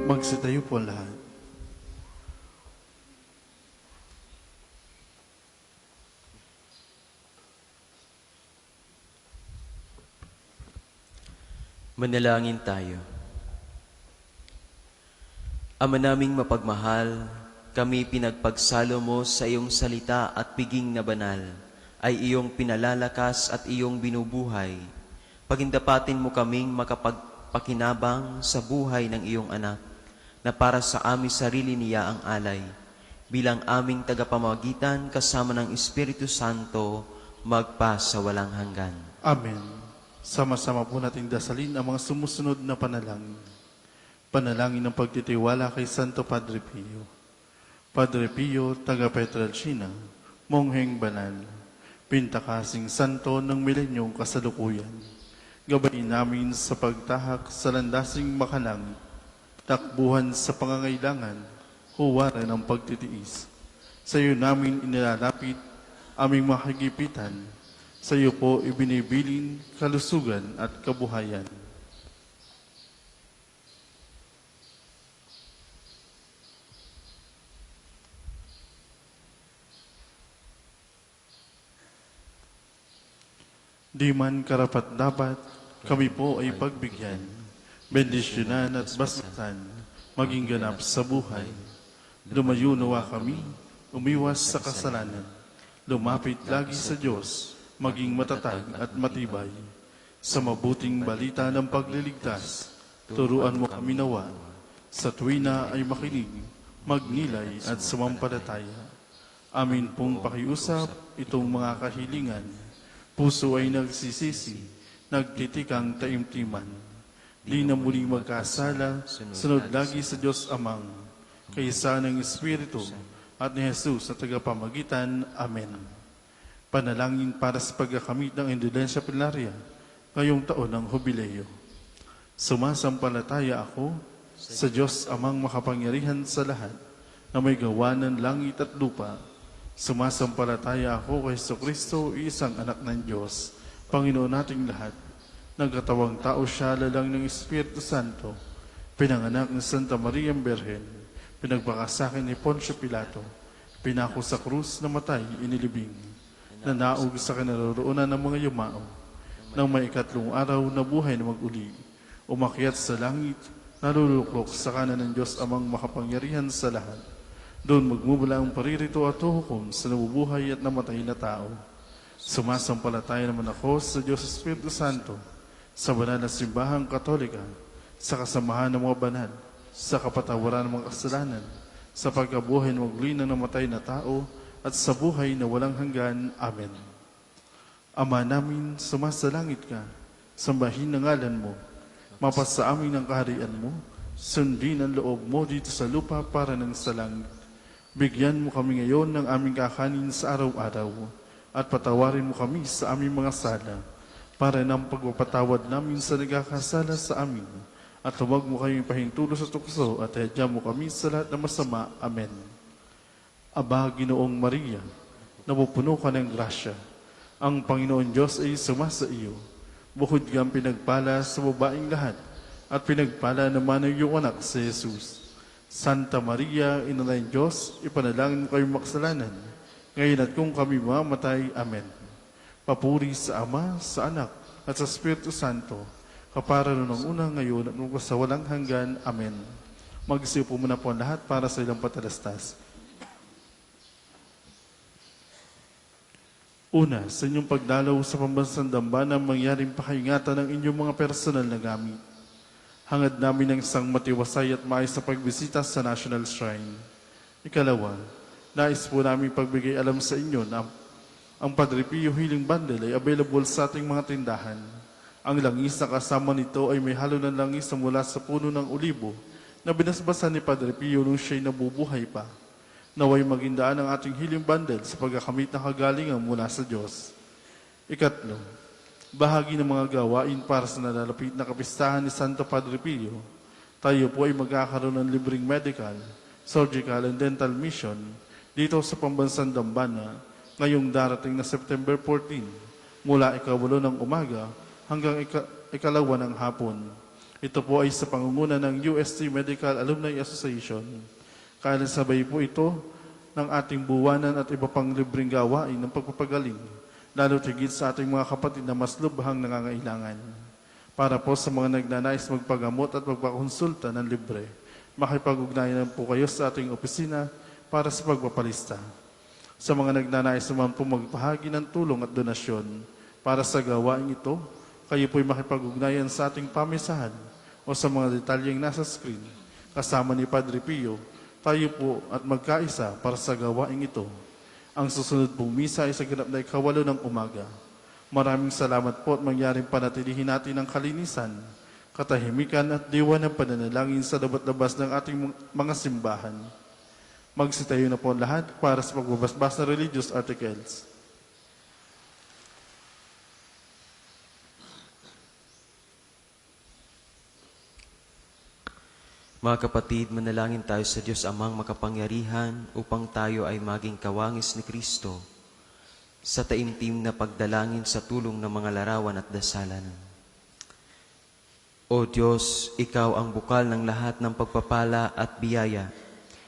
Magsitayo po ang lahat. Manalangin tayo. Ama naming mapagmahal, kami pinagpagsalo mo sa iyong salita at piging na banal, ay iyong pinalalakas at iyong binubuhay. Pagindapatin mo kaming makapagpakinabang sa buhay ng iyong anak, na para sa aming sarili niya ang alay, bilang aming tagapamagitan kasama ng Espiritu Santo, magpa sa walang hanggan. Amen. Sama-sama po nating dasalin ang mga sumusunod na panalangin. Panalangin ng pagtitiwala kay Santo Padre Pio. Padre Pio, taga Petralcina, Mongheng Banal, pintakasing santo ng milenyong kasalukuyan. Gabayin namin sa pagtahak sa landasing makalangit, takbuhan sa pangangailangan, huwaran ng pagtitiis. Sa iyo namin inilalapit aming makigipitan, sa iyo po ibinibilin kalusugan at kabuhayan. Di man karapat-dapat, kami po ay pagbigyan, bendisyonan at basbasan, maging ganap sa buhay. Lumayo nawa kami, umiwas sa kasalanan, lumapit lagi sa Diyos, maging matatag at matibay. Sa mabuting balita ng pagliligtas, turuan mo kami nawa, sa tuwina ay makinig, magnilay at sumampalataya. Amin pong pakiusap itong mga kahilingan. Puso ay nagsisisi, nagtitikang taimtiman. Di na muling magkasala, sunod lagi sa Diyos Amang, kaysa ng Espiritu at ni Jesus na tagapamagitan. Amen. Panalangin para sa pagkakamit ng indulensya plenaria ngayong taon ng Jubileo. Sumasampalataya ako sa Diyos Amang makapangyarihan sa lahat, na may gawa ng langit at lupa. Sumasampalataya ako kay Jesucristo, isang anak ng Diyos, Panginoon nating lahat. Nagkatawang tao siya, lalang ng Espiritu Santo, pinanganak ni Santa Maria Berhen, pinagpakasakin ni Poncio Pilato, pinako sa krus, namatay, inilibing, nanaog sa kinaroroonan ng mga yumao, nang may ikatlong araw na buhay na mag-uli, umakyat sa langit, naluluklok sa kanan ng Diyos Amang makapangyarihan sa lahat. Doon magmumula ang paririto at hukom sa nabubuhay at namatay na tao. Sumasampalataya naman ako sa Diyos Espiritu Santo, sa banal na simbahang katolika, sa kasamahan ng mga banal, sa kapatawaran ng mga kasalanan, sa pagkabuhay ng maguli ng namatay na tao, at sa buhay na walang hanggan. Amen. Ama namin, sumasalangit ka, sambahin ang ngalan mo, mapasa amin ang kaharian mo, sundin ang loob mo dito sa lupa para ng sa langit. Bigyan mo kami ngayon ng aming kakanin sa araw-araw at patawarin mo kami sa aming mga sala para ng pagpapatawad namin sa nagkakasala sa amin. At huwag mo kami pahintulo sa tukso at ihadya mo kami sa lahat ng masama. Amen. Aba, Ginoong Maria, napupuno ka ng grasya. Ang Panginoon Diyos ay sumasa iyo. Bukod kang pinagpala sa babaeng lahat at pinagpala naman ang iyong anak si Jesus. Santa Maria, Ina ng Diyos, ipanalangin mo kayong makasalanan, ngayon at kung kami mamatay. Amen. Papuri sa Ama, sa Anak, at sa Espiritu Santo, kapara noong una, ngayon, at nung sa walang hanggan. Amen. Mag-isiyo po muna po ang lahat para sa ilang patalastas. Una, sa inyong pagdalaw sa pambansang dambana, mangyaring pakingatan ng inyong mga personal na gamit. Hangad namin ng isang matiwasay at maayos na pagbisita sa National Shrine. Ikalawa, nais po namin pagbigay alam sa inyo na ang Padre Pio Healing Bundle ay available sa ating mga tindahan. Ang langis na kasama nito ay may halo ng langis na mula sa puno ng olibo na binasbasan ni Padre Pio nung siya'y nabubuhay pa. Naway magindaan ang ating Healing Bundle sa pagkakamit ng kagalingan mula sa Diyos. Ikatlo, bahagi ng mga gawain para sa nalalapit na kapistahan ni Santo Padre Pio. Tayo po ay magkakaroon ng libreng medical, surgical and dental mission dito sa pambansang Dambana ngayong darating na September 14 mula 8 ng umaga hanggang 2 ng hapon. Ito po ay sa pangunguna ng UST Medical Alumni Association. Kailan po ito ng ating buwanan at iba pang libreng gawain ng pagpapagaling, lalo tigit sa ating mga kapatid na mas lubhang nangangailangan. Para po sa mga nagnanais magpagamot at magpakonsulta ng libre, makipag-ugnayan po kayo sa ating opisina para sa pagpapalista. Sa mga nagnanais naman po magpahagi ng tulong at donasyon para sa gawain ito, kayo po'y makipag-ugnayan sa ating pamisahan o sa mga detalyeng nasa screen. Kasama ni Padre Pio, tayo po at magkaisa para sa gawain ito. Ang susunod pong misa ay sa ganap na 8:00 ng umaga. Maraming salamat po at mangyaring panatilihin natin ang kalinisan, katahimikan at diwa ng pananalangin sa labat-labas ng ating mga simbahan. Magsitayo na po ang lahat para sa pagbabasbas ng religious articles. Mga kapatid, manalangin tayo sa Diyos Amang makapangyarihan upang tayo ay maging kawangis ni Kristo sa taimtim na pagdalangin sa tulong ng mga larawan at dasalan. O Diyos, Ikaw ang bukal ng lahat ng pagpapala at biyaya.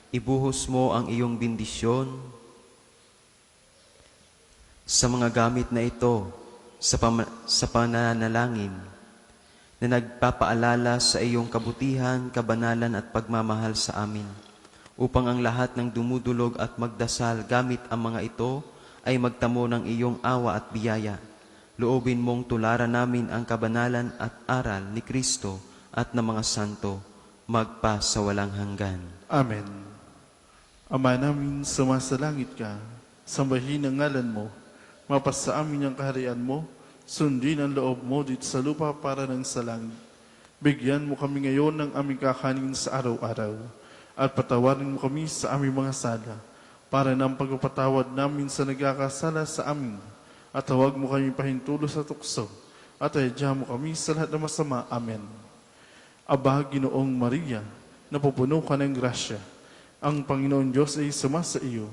Ibuhos mo ang iyong bendisyon sa mga gamit na ito sa pananalangin na nagpapaalala sa iyong kabutihan, kabanalan at pagmamahal sa amin, upang ang lahat ng dumudulog at magdasal gamit ang mga ito ay magtamo ng iyong awa at biyaya. Loobin mong tularan namin ang kabanalan at aral ni Kristo at ng mga santo, magpa sa walang hanggan. Amen. Ama namin, sumasalangit ka, sambahin ang ngalan mo, mapasa amin ang kaharian mo, sundin ang loob mo dito sa lupa para ng sa langit. Bigyan mo kami ngayon ng aming kakanin sa araw-araw, at patawarin mo kami sa aming mga sala, para ng pagpapatawad namin sa nagkakasala sa amin, at huwag mo kami pahintulo sa tukso, at ayadya mo kami sa lahat ng masama. Amen. Aba, Ginoong Maria, napupuno ka ng grasya, ang Panginoon Diyos ay sumasa iyo.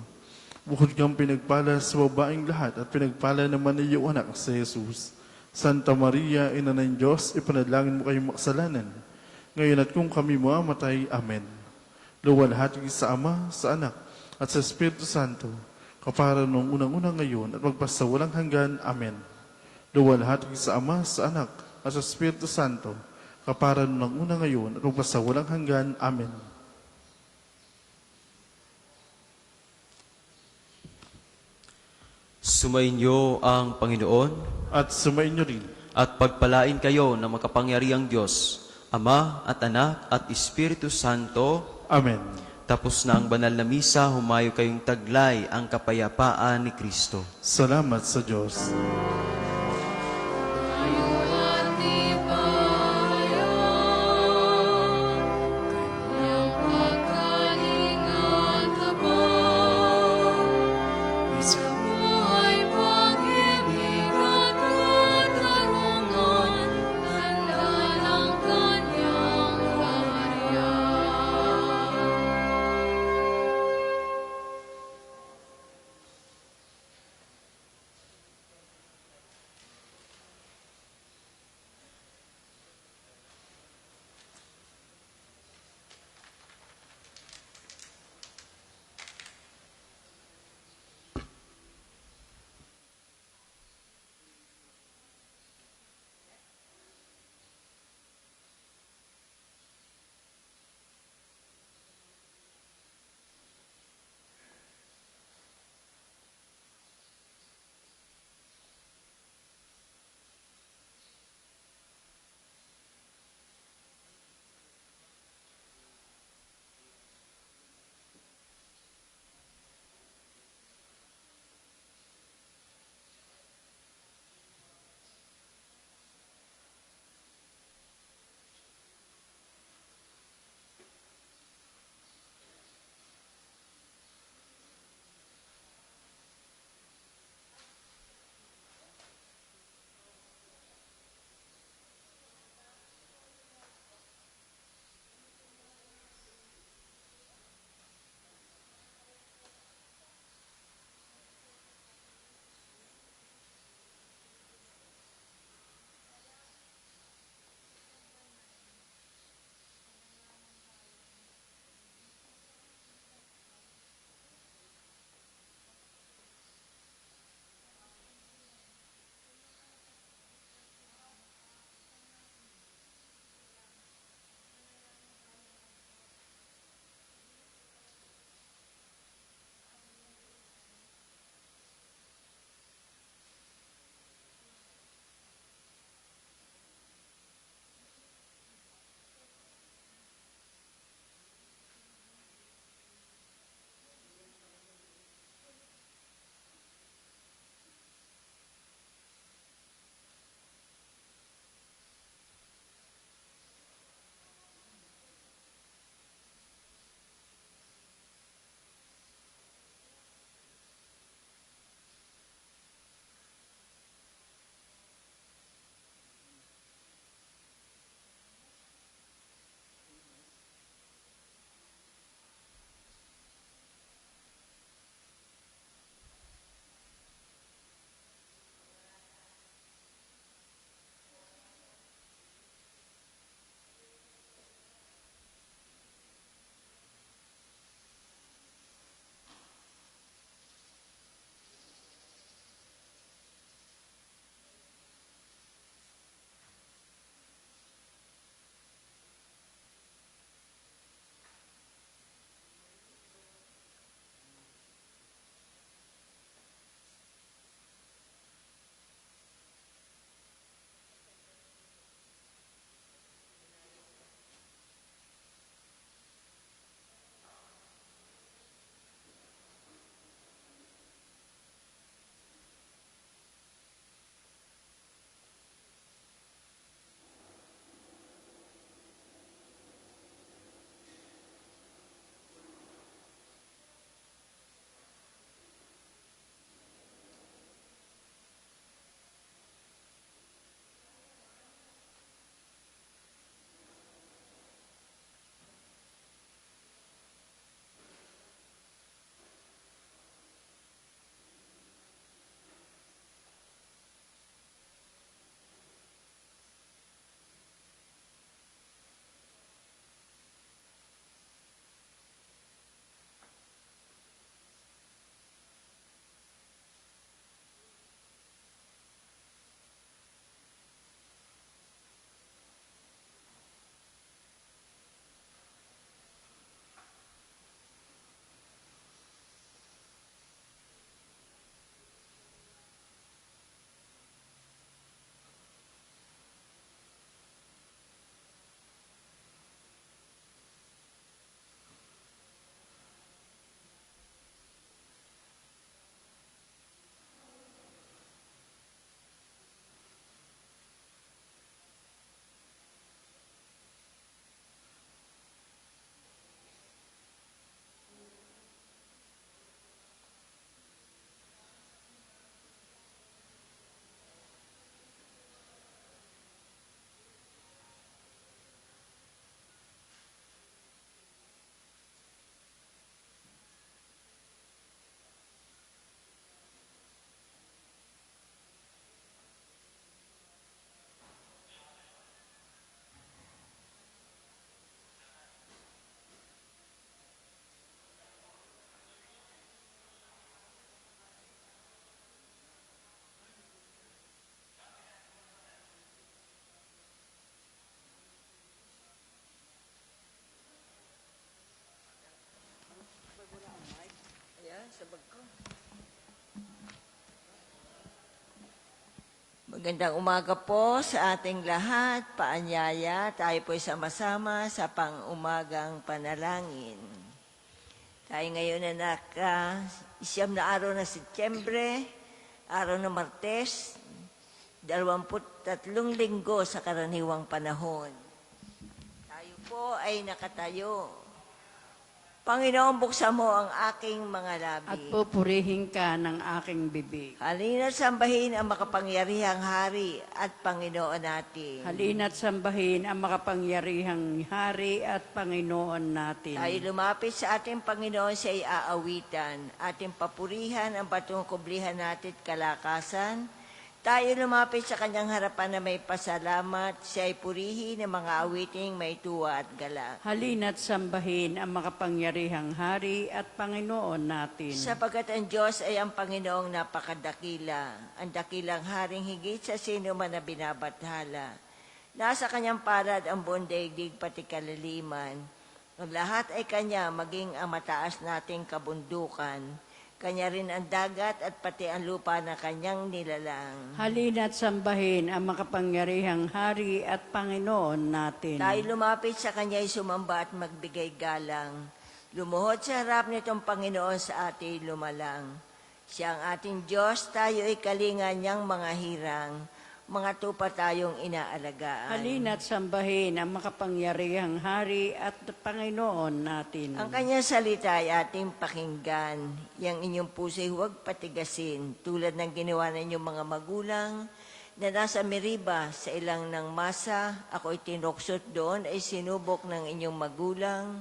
Bukod kang pinagpala sa babaeng lahat at pinagpala naman ng iyong anak sa Jesus. Santa Maria, Ina ng Diyos, ipanalangin mo kayong makasalanan, ngayon at kung kami mamatay. Amen. Luwalhati sa Ama, sa Anak, at sa Espiritu Santo, kapara nung unang-unang ngayon at magpasawalang hanggan. Amen. Luwalhati sa Ama, sa Anak, at sa Espiritu Santo, kapara nung unang ngayon at magpasawalang hanggan. Amen. Sumainyo ang Panginoon At sumainyo rin. at pagpalain kayo ng makapangyarihang Diyos, Ama at Anak at Espiritu Santo. Amen. Tapos na ang banal na misa, humayo kayong taglay ang kapayapaan ni Kristo. Salamat sa Diyos. Magandang umaga po sa ating lahat. Paanyaya, tayo po'y sama-sama sa pang-umagang panalangin. Tayo ngayon na siyam na araw na Setyembre, araw na Martes, 23 linggo sa karaniwang panahon. Tayo po ay nakatayo. Panginoon, buksan mo ang aking mga labi. At pupurihin ka ng aking bibig. Halina't sambahin ang makapangyarihang Hari at Panginoon natin. Halina't sambahin ang makapangyarihang Hari at Panginoon natin. Tayo lumapit sa ating Panginoon sa iaawitan, ating papurihan ang batong kublihan natin at kalakasan. Tayo lumapit sa kanyang harapan na may pasalamat, siya ay purihin ng mga awiting may tuwa at galak. Halina't sambahin ang makapangyarihang Hari at Panginoon natin. Sapagkat ang Diyos ay ang Panginoong napakadakila, ang dakilang haring higit sa sino man na binabathala. Nasa kanyang palad ang buong daigdig pati kalaliman. Ang lahat ay kanya, maging ang mataas nating kabundukan. Kanya rin ang dagat at pati ang lupa na kanyang nilalang. Halina't sambahin ang makapangyarihang Hari at Panginoon natin. Tayo lumapit sa kanya'y sumamba at magbigay galang. Lumuhod sa harap nitong Panginoon sa ating lumalang. Siya ang ating Diyos, tayo ay kalinga niyang mga hirang. Mga tupa tayong inaalagaan. Halina't sambahin ang makapangyarihang Hari at Panginoon natin. Ang kanyang salita ay ating pakinggan. Yang inyong puso'y huwag patigasin, tulad ng ginawa ng inyong mga magulang, na nasa Meriba sa ilang ng masa, ako'y tinuksot doon, ay sinubok ng inyong magulang,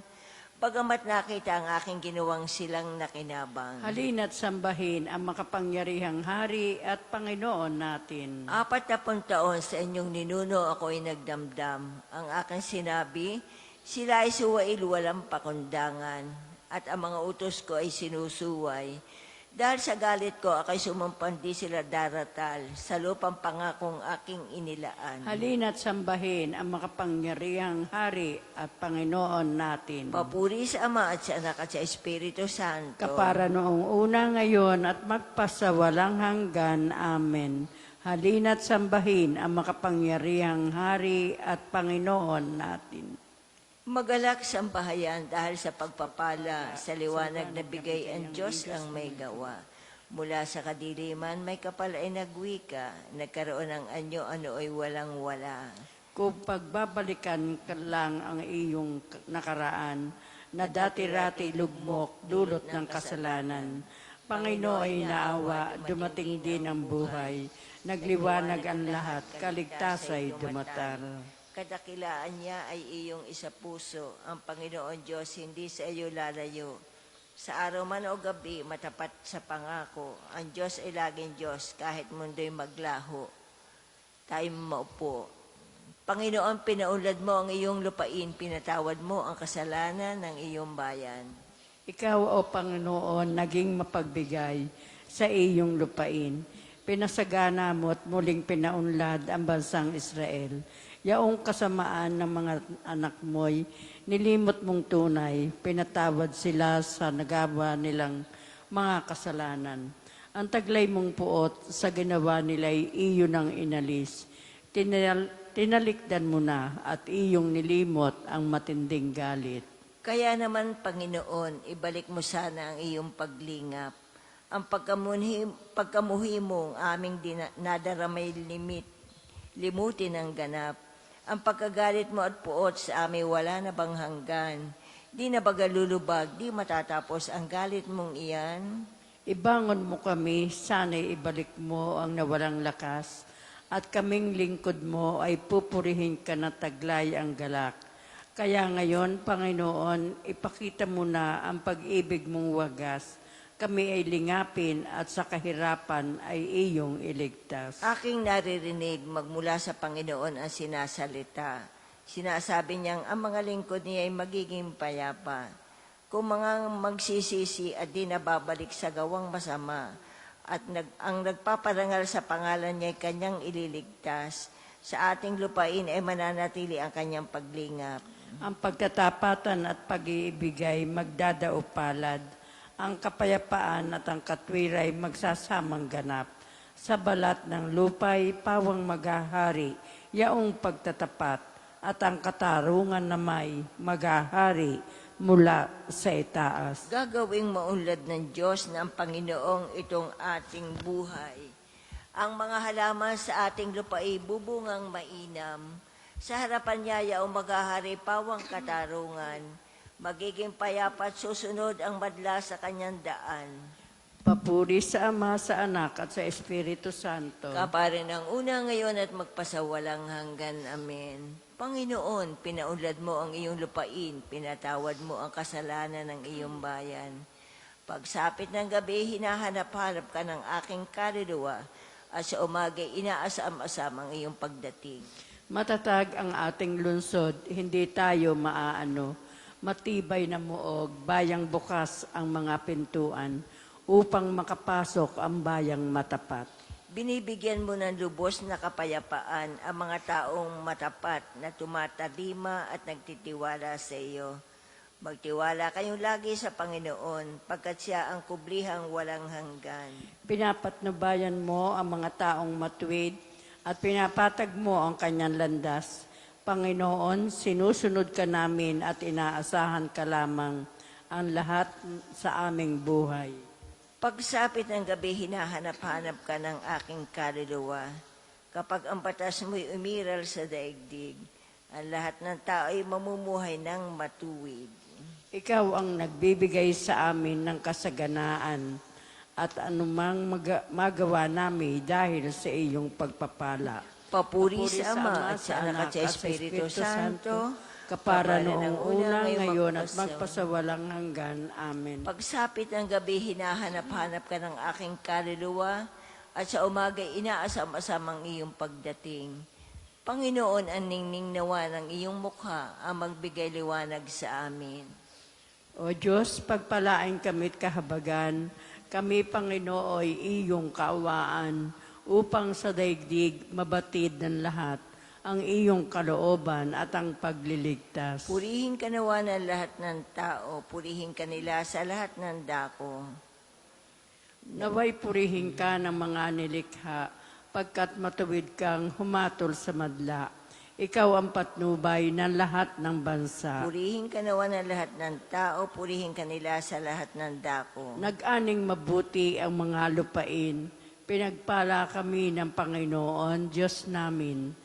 bagamat nakita ang aking ginawang silang nakinabang. Halina't sambahin ang makapangyarihang Hari at Panginoon natin. 40 taon sa inyong ninuno ako'y nagdamdam. Ang aking sinabi, sila ay suwail walang pakundangan, at ang mga utos ko ay sinusuway. Dahil sa galit ko, ako'y sumumpan di sila daratal sa lupang pangakong aking inilaan. Halina't sambahin ang makapangyarihang Hari at Panginoon natin. Papuri sa Ama at sa Anak at sa Espiritu Santo. Kapara noong una, ngayon at magpasawalang hanggan. Amen. Halina't sambahin ang makapangyarihang Hari at Panginoon natin. Magalak sa bahayan dahil sa pagpapala sa liwanag na bigay ang Diyos ang may gawa. Mula sa kadiliman, may kapal ay nagwika, nagkaroon ng anyo, ano ay walang-wala. Kung pagbabalikan ka lang ang iyong nakaraan, na dati-rati lugmok, dulot ng kasalanan. Panginoon ay naawa, dumating din ang buhay. Nagliwanag ang lahat, kaligtas ay dumatar. Kadakilaan niya ay iyong isa puso. Ang Panginoon Diyos hindi sa iyo lalayo. Sa araw man o gabi, matapat sa pangako. Ang Diyos ay laging Diyos kahit mundo'y maglaho. Tayo maupo. Panginoon, pinaunlad mo ang iyong lupain, pinatawad mo ang kasalanan ng iyong bayan. Ikaw, O Panginoon, naging mapagbigay sa iyong lupain. Pinasagana mo at muling pinaunlad ang bansang Israel. Yaong kasamaan ng mga anak mo'y nilimot mong tunay, pinatawad sila sa nagawa nilang mga kasalanan. Ang taglay mong puot sa ginawa nila'y iyo nang inalis. Tinalikdan mo na at iyong nilimot ang matinding galit. Kaya naman, Panginoon, ibalik mo sana ang iyong paglingap. Ang pagkamuhi mong aming nadaramay limutin ang ganap. Ang pagkagalit mo at puot sa amin wala na bang hanggan. Di na bagalulubag, di matatapos ang galit mong iyan. Ibangon mo kami, sana'y ibalik mo ang nawalang lakas, at kaming lingkod mo ay pupurihin ka na taglay ang galak. Kaya ngayon, Panginoon, ipakita mo na ang pag-ibig mong wagas. Kami ay lingapin at sa kahirapan ay iyong iligtas. Aking naririnig magmula sa Panginoon ang sinasalita. Sinasabi niyang ang mga lingkod niya ay magiging payapa. Kung mga magsisisi at di nababalik sa gawang masama, at ang nagpaparangal sa pangalan niya ay kanyang ililigtas, sa ating lupain ay mananatili ang kanyang paglingap. Ang pagkatapatan at pag-iibigay magdadaupalad. Ang kapayapaan at ang katwiray magsasamang ganap. sa balat ng lupay pawang maghahari, yaong pagtatapat, at ang katarungan na may maghahari mula sa itaas. Gagawing maunlad ng Diyos ng Panginoong itong ating buhay. Ang mga halaman sa ating lupa ay bubungang mainam. Sa harapan niya yaong maghahari pawang katarungan. Magiging payapa at susunod ang madla sa kanyang daan. Papuri sa Ama, sa Anak, at sa Espiritu Santo. Kapare ng una ngayon at magpasawalang hanggan. Amen. Panginoon, pinaunlad mo ang iyong lupain, pinatawad mo ang kasalanan ng iyong bayan. Pagsapit ng gabi, hinahanap-hanap ka ng aking kaluluwa, at sa umaga inaasam-asam ang iyong pagdating. Matatag ang ating lungsod, hindi tayo maaano. Matibay na muog, bayang bukas ang mga pintuan, upang makapasok ang bayang matapat. Binibigyan mo ng lubos na kapayapaan ang mga taong matapat na tumatalima at nagtitiwala sa iyo. Magtiwala kayong lagi sa Panginoon, pagkat siya ang kublihang walang hanggan. Pinapatnubayan mo ang mga taong matuwid at pinapatag mo ang kanyang landas. Panginoon, sinusunod ka namin at inaasahan ka lamang ang lahat sa aming buhay. Pagsapit ng gabi, hinahanap-hanap ka ng aking kaluluwa. Kapag ang batas mo'y umiral sa daigdig, ang lahat ng tao ay mamumuhay ng matuwid. Ikaw ang nagbibigay sa amin ng kasaganaan at anumang magawa namin dahil sa iyong pagpapala. Papuri sa Ama at sa Anak at sa Espiritu Santo, kapara noong una, ngayon at magpasawalang hanggan. Amen. Pagsapit ng gabi, hinahanap-hanap ka ng aking kaluluwa, at sa umaga inaasam-asam ang iyong pagdating. Panginoon, ang ningning nawa ng iyong mukha ang magbigay liwanag sa amin. O Diyos, pagpalain kami't kahabagan, kami Panginooy iyong kaawaan, upang sa daigdig mabatid ng lahat ang iyong kalooban at ang pagliligtas. Purihin ka nawa ng lahat ng tao, purihin ka nila sa lahat ng dako. Naway purihin ka ng mga nilikha, pagkat matuwid kang humatol sa madla. Ikaw ang patnubay ng lahat ng bansa. Purihin ka nawa ng lahat ng tao, purihin ka nila sa lahat ng dako. Nag-aning mabuti ang mga lupain, pinagpala kami ng Panginoon, Diyos namin.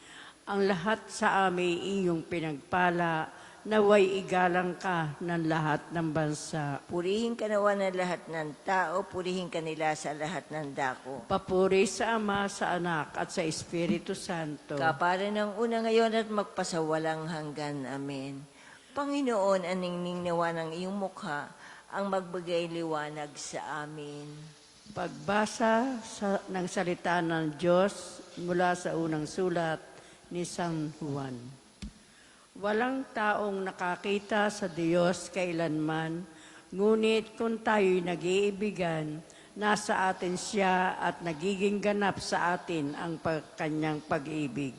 Ang lahat sa amin iyong pinagpala, naway igalang ka ng lahat ng bansa. Purihin ka nawa ng lahat ng tao, purihin ka nila sa lahat ng dako. Papuri sa Ama, sa Anak, at sa Espiritu Santo. Kapare ng una ngayon at magpasawalang hanggan. Amen. Panginoon, aningning nawa ng iyong mukha, ang magbigay liwanag sa amin. Pagbasa ng salita ng Diyos mula sa unang sulat ni San Juan. Walang taong nakakita sa Diyos kailanman, ngunit kung tayo'y nag-iibigan, nasa atin siya at nagiging ganap sa atin ang kanyang pag-ibig.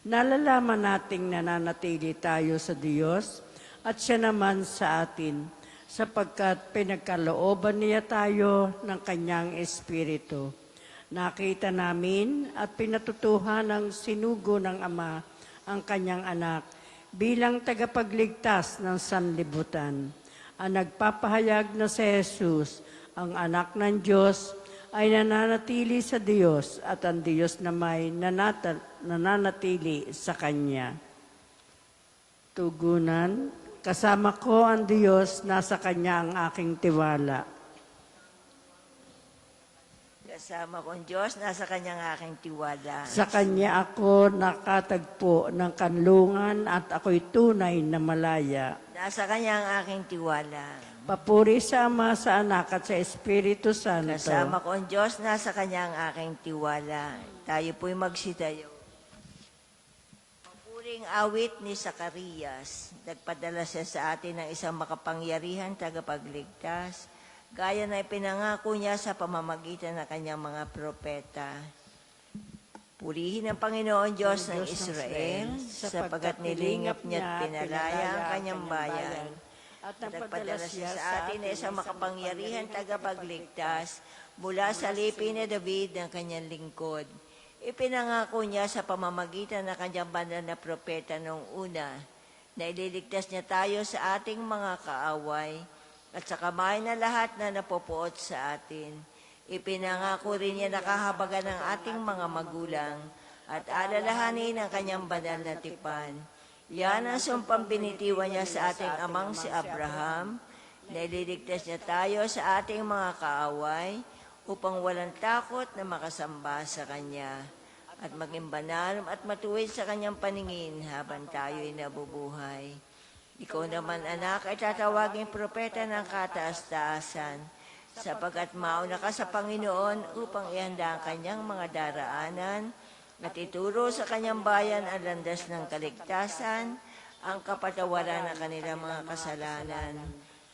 Nalalaman nating nananatili tayo sa Diyos at siya naman sa atin, sapagkat pinagkalooban niya tayo ng kanyang Espiritu. Nakita namin at pinatutuhan ng sinugo ng Ama ang kanyang anak bilang tagapagligtas ng sanlibutan. Ang nagpapahayag na si Jesus, ang anak ng Diyos, ay nananatili sa Diyos at ang Diyos na may nananatili sa Kanya. Tugunan, kasama ko ang Diyos, nasa Kanya ang aking tiwala. Kasama kong Diyos, nasa kanyang aking tiwala. Sa Kanya ako nakatagpo ng kanlungan at ako'y tunay na malaya. Nasa kanyang aking tiwala. Papuri sa Ama, sa Anak, at sa Espiritu Santo. Kasama kong Diyos, nasa kanyang aking tiwala. Tayo po'y magsitayo. Papuring awit ni Zacarias. Nagpadala siya sa atin ng isang makapangyarihan tagapagligtas, gaya na ipinangako niya sa pamamagitan ng kanyang mga propeta. Purihin ang Panginoon Diyos ng Israel, sapagkat nilingap niya at pinalaya ang kanyang bayan. At nagpadala siya sa atin na isang makapangyarihan tagapagligtas mula sa lipi ni David ng kanyang lingkod. Ipinangako niya sa pamamagitan ng kanyang banal na propeta noong una na ililigtas niya tayo sa ating mga kaaway at sa kamay na lahat na napopuot sa atin. Ipinangako rin niya nakahabagan ng ating mga magulang at alalahanin ang kanyang banal na tipan. Yan ang sumpang binitiwan niya sa ating amang si Abraham, na ililigtas niya tayo sa ating mga kaaway upang walang takot na makasamba sa Kanya at maging banal at matuwid sa Kanyang paningin habang tayo'y nabubuhay. Ikaw naman, anak, ay tatawaging propeta ng kataas-taasan, sapagkat mauna ka sa Panginoon upang ihanda ang Kanyang mga daraanan at ituro sa Kanyang bayan ang landas ng kaligtasan, ang kapatawaran ng kanilang mga kasalanan.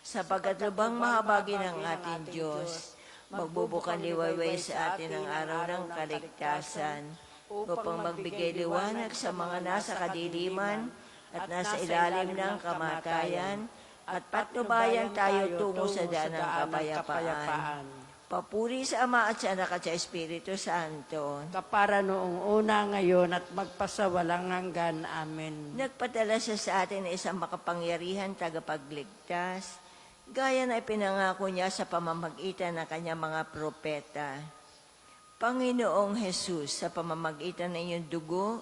Sapagkat lubang mahabagi ng ating Diyos, magbubukang liwayway sa atin ang araw ng kaligtasan, upang magbigay liwanag sa mga nasa kadiliman at nasa ilalim ng kamatayan, at patnubayan tayo tungo sa daan ng kapayapaan. Papuri sa Ama at sa Anak at sa Espiritu Santo. Kapara noong una, ngayon, at magpasawalang hanggan. Amen. Nagpadala siya sa atin na isang makapangyarihan tagapagligtas, gaya na ipinangako niya sa pamamagitan ng kanyang mga propeta. Panginoong Jesus, sa pamamagitan ng iyong dugo,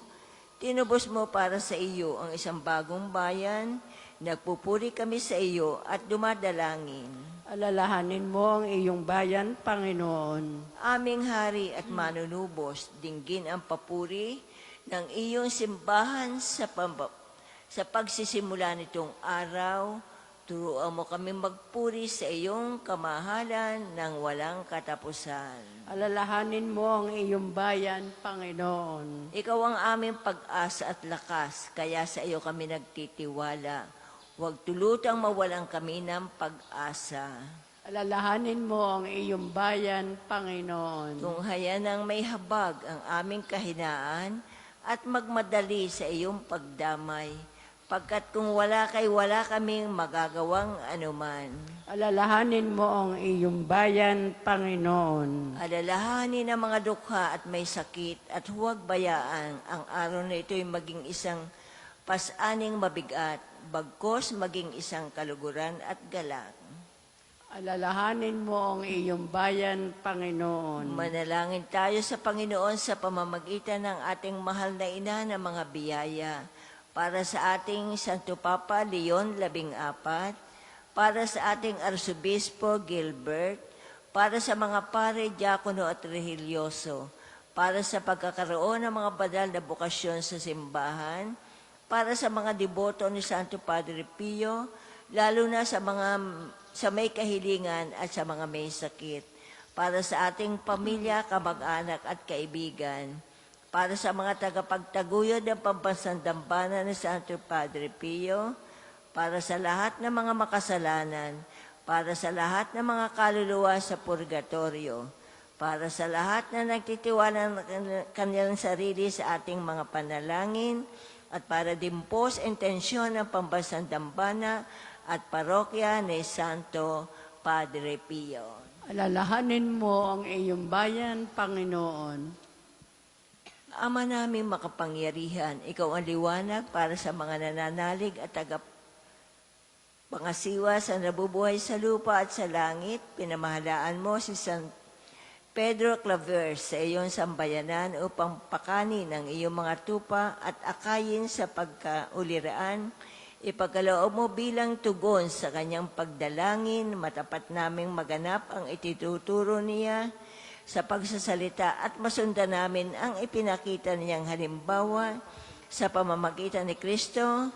tinubos mo para sa iyo ang isang bagong bayan. Nagpupuri kami sa iyo at dumadalangin. Alalahanin mo ang iyong bayan, Panginoon. Aming hari at manunubos, dinggin ang papuri ng iyong simbahan sa pagsisimula nitong araw. Turuan mo kami magpuri sa iyong kamahalan ng walang katapusan. Alalahanin mo ang iyong bayan, Panginoon. Ikaw ang aming pag-asa at lakas, kaya sa iyo kami nagtitiwala. Huwag tulutang mawalan kami ng pag-asa. Alalahanin mo ang iyong bayan, Panginoon. Tunghayan ng may habag ang aming kahinaan at magmadali sa iyong pagdamay, pagkat kung wala kaming magagawang anuman. Alalahanin mo ang iyong bayan, Panginoon. Alalahanin ang mga dukha at may sakit at huwag bayaan ang araw na ito'y maging isang pasaning mabigat, bagkos maging isang kaluguran at galak. Alalahanin mo ang iyong bayan, Panginoon. Manalangin tayo sa Panginoon sa pamamagitan ng ating mahal na ina ng mga biyaya, para sa ating Santo Papa Leon 14, para sa ating Arsobispo Gilbert, para sa mga pare, diakono at religyoso, para sa pagkakaroon ng mga banal na bukasyon sa simbahan, para sa mga deboto ni Santo Padre Pio, lalo na sa may kahilingan at sa mga may sakit, para sa ating pamilya, kamag-anak at kaibigan, para sa mga tagapagtaguyod ng pambansang dambana ni Santo Padre Pio, para sa lahat ng mga makasalanan, para sa lahat ng mga kaluluwa sa purgatorio, para sa lahat na nagtitiwala ng kanilang sarili sa ating mga panalangin, at para din po sa intensyon ng pambansang dambana at parokya ni Santo Padre Pio. Alalahanin mo ang iyong bayan, Panginoon. Ama namin makapangyarihan, ikaw ang liwanag para sa mga nananalig at pangasiwa sa nabubuhay sa lupa at sa langit. Pinamahalaan mo si San Pedro Claver sa iyong sambayanan upang pakanin ang iyong mga tupa at akayin sa pagkauliraan. Ipagkaloob mo bilang tugon sa kanyang pagdalangin, matapat naming maganap ang ituturo niya sa pagsasalita at masundan namin ang ipinakita niyang halimbawa sa pamamagitan ni Kristo,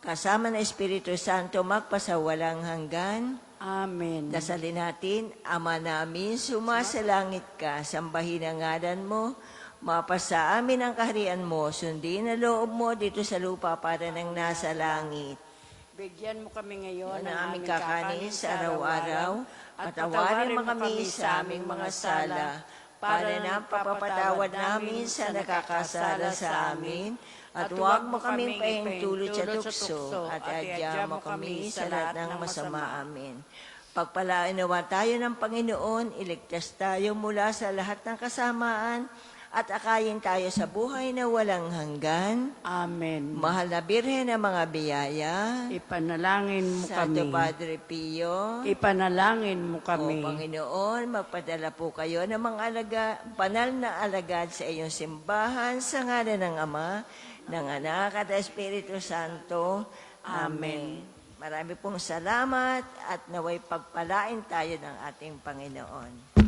kasama ng Espiritu Santo magpasawalang hanggan. Amen. Dasalin natin, Ama namin, sumasalangit ka, sambahin ang ngalan mo, mapasa amin ang kaharian mo, sundin ang loob mo dito sa lupa para nang nasa langit. Bigyan mo kami ngayon ng aming kakanin sa araw-araw, at patawarin mo kami sa aming mga sala, para na pagpapatawad namin sa nakakasala sa amin, at huwag mo kaming pahintulot sa tukso, at adya mo kami sa lahat ng masama. Amin. Pagpalain nawa tayo ng Panginoon, iligtas tayo mula sa lahat ng kasamaan, at akayin tayo sa buhay na walang hanggan. Amen. Mahal na Birhen ng mga biyaya, Ipanalangin mo kami. Santo Padre Pio, Ipanalangin mo kami. O Panginoon, magpadala po kayo ng mga banal na alagad sa iyong simbahan sa ngalan ng Ama, ng Anak at Espiritu Santo. Amen. Marami pong salamat at naway pagpalain tayo ng ating Panginoon.